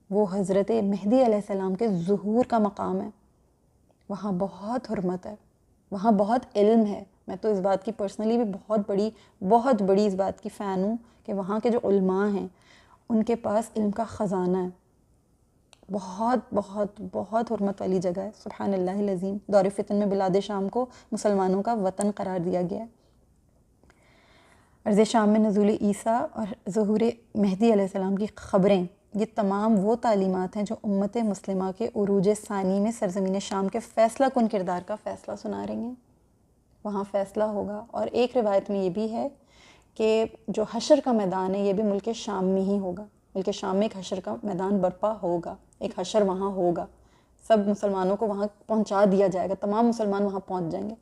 وہ حضرت مہدی علیہ السلام کے ظہور کا مقام ہے. وہاں بہت حرمت ہے، وہاں بہت علم ہے. میں تو اس بات کی پرسنلی بھی بہت بڑی اس بات کی فین ہوں کہ وہاں کے جو علماء ہیں ان کے پاس علم کا خزانہ ہے. بہت بہت بہت حرمت والی جگہ ہے. سبحان اللہ العظیم. دور فتن میں بلاد شام کو مسلمانوں کا وطن قرار دیا گیا ہے. ارض شام میں نزول عیسیٰ اور ظہور مہدی علیہ السلام کی خبریں، یہ تمام وہ تعلیمات ہیں جو امت مسلمہ کے عروج ثانی میں سرزمین شام کے فیصلہ کن کردار کا فیصلہ سنا رہی ہیں. وہاں فیصلہ ہوگا. اور ایک روایت میں یہ بھی ہے کہ جو حشر کا میدان ہے یہ بھی ملک شام میں ہی ہوگا. ملک شام میں ایک حشر کا میدان برپا ہوگا، ایک حشر وہاں ہوگا. سب مسلمانوں کو وہاں پہنچا دیا جائے گا، تمام مسلمان وہاں پہنچ جائیں گے.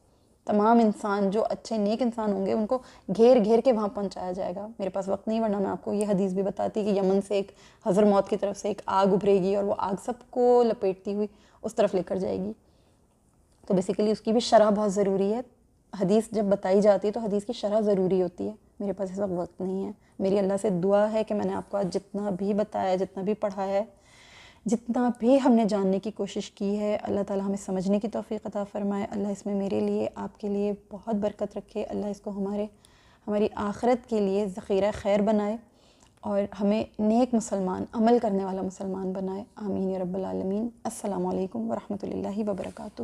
تمام انسان جو اچھے نیک انسان ہوں گے ان کو گھیر گھیر کے وہاں پہنچایا جائے گا. میرے پاس وقت نہیں ورنہ میں آپ کو یہ حدیث بھی بتاتی کہ یمن سے ایک حضر موت کی طرف سے ایک آگ ابھرے گی اور وہ آگ سب کو لپیٹتی ہوئی اس طرف لے کر جائے گی. تو بیسیکلی اس کی بھی شرح بہت ضروری ہے. حدیث جب بتائی جاتی ہے تو حدیث کی شرح ضروری ہوتی ہے. میرے پاس اس وقت نہیں ہے. میری اللہ سے دعا ہے کہ میں نے آپ کو آج جتنا بھی بتایا، جتنا بھی پڑھایا ہے، جتنا بھی ہم نے جاننے کی کوشش کی ہے، اللہ تعالیٰ ہمیں سمجھنے کی توفیق عطا فرمائے. اللہ اس میں میرے لیے، آپ کے لیے بہت برکت رکھے. اللہ اس کو ہماری آخرت کے لیے ذخیرہ خیر بنائے اور ہمیں نیک مسلمان، عمل کرنے والا مسلمان بنائے. آمین یا رب العالمین. السلام علیکم ورحمۃ اللہ وبرکاتہ.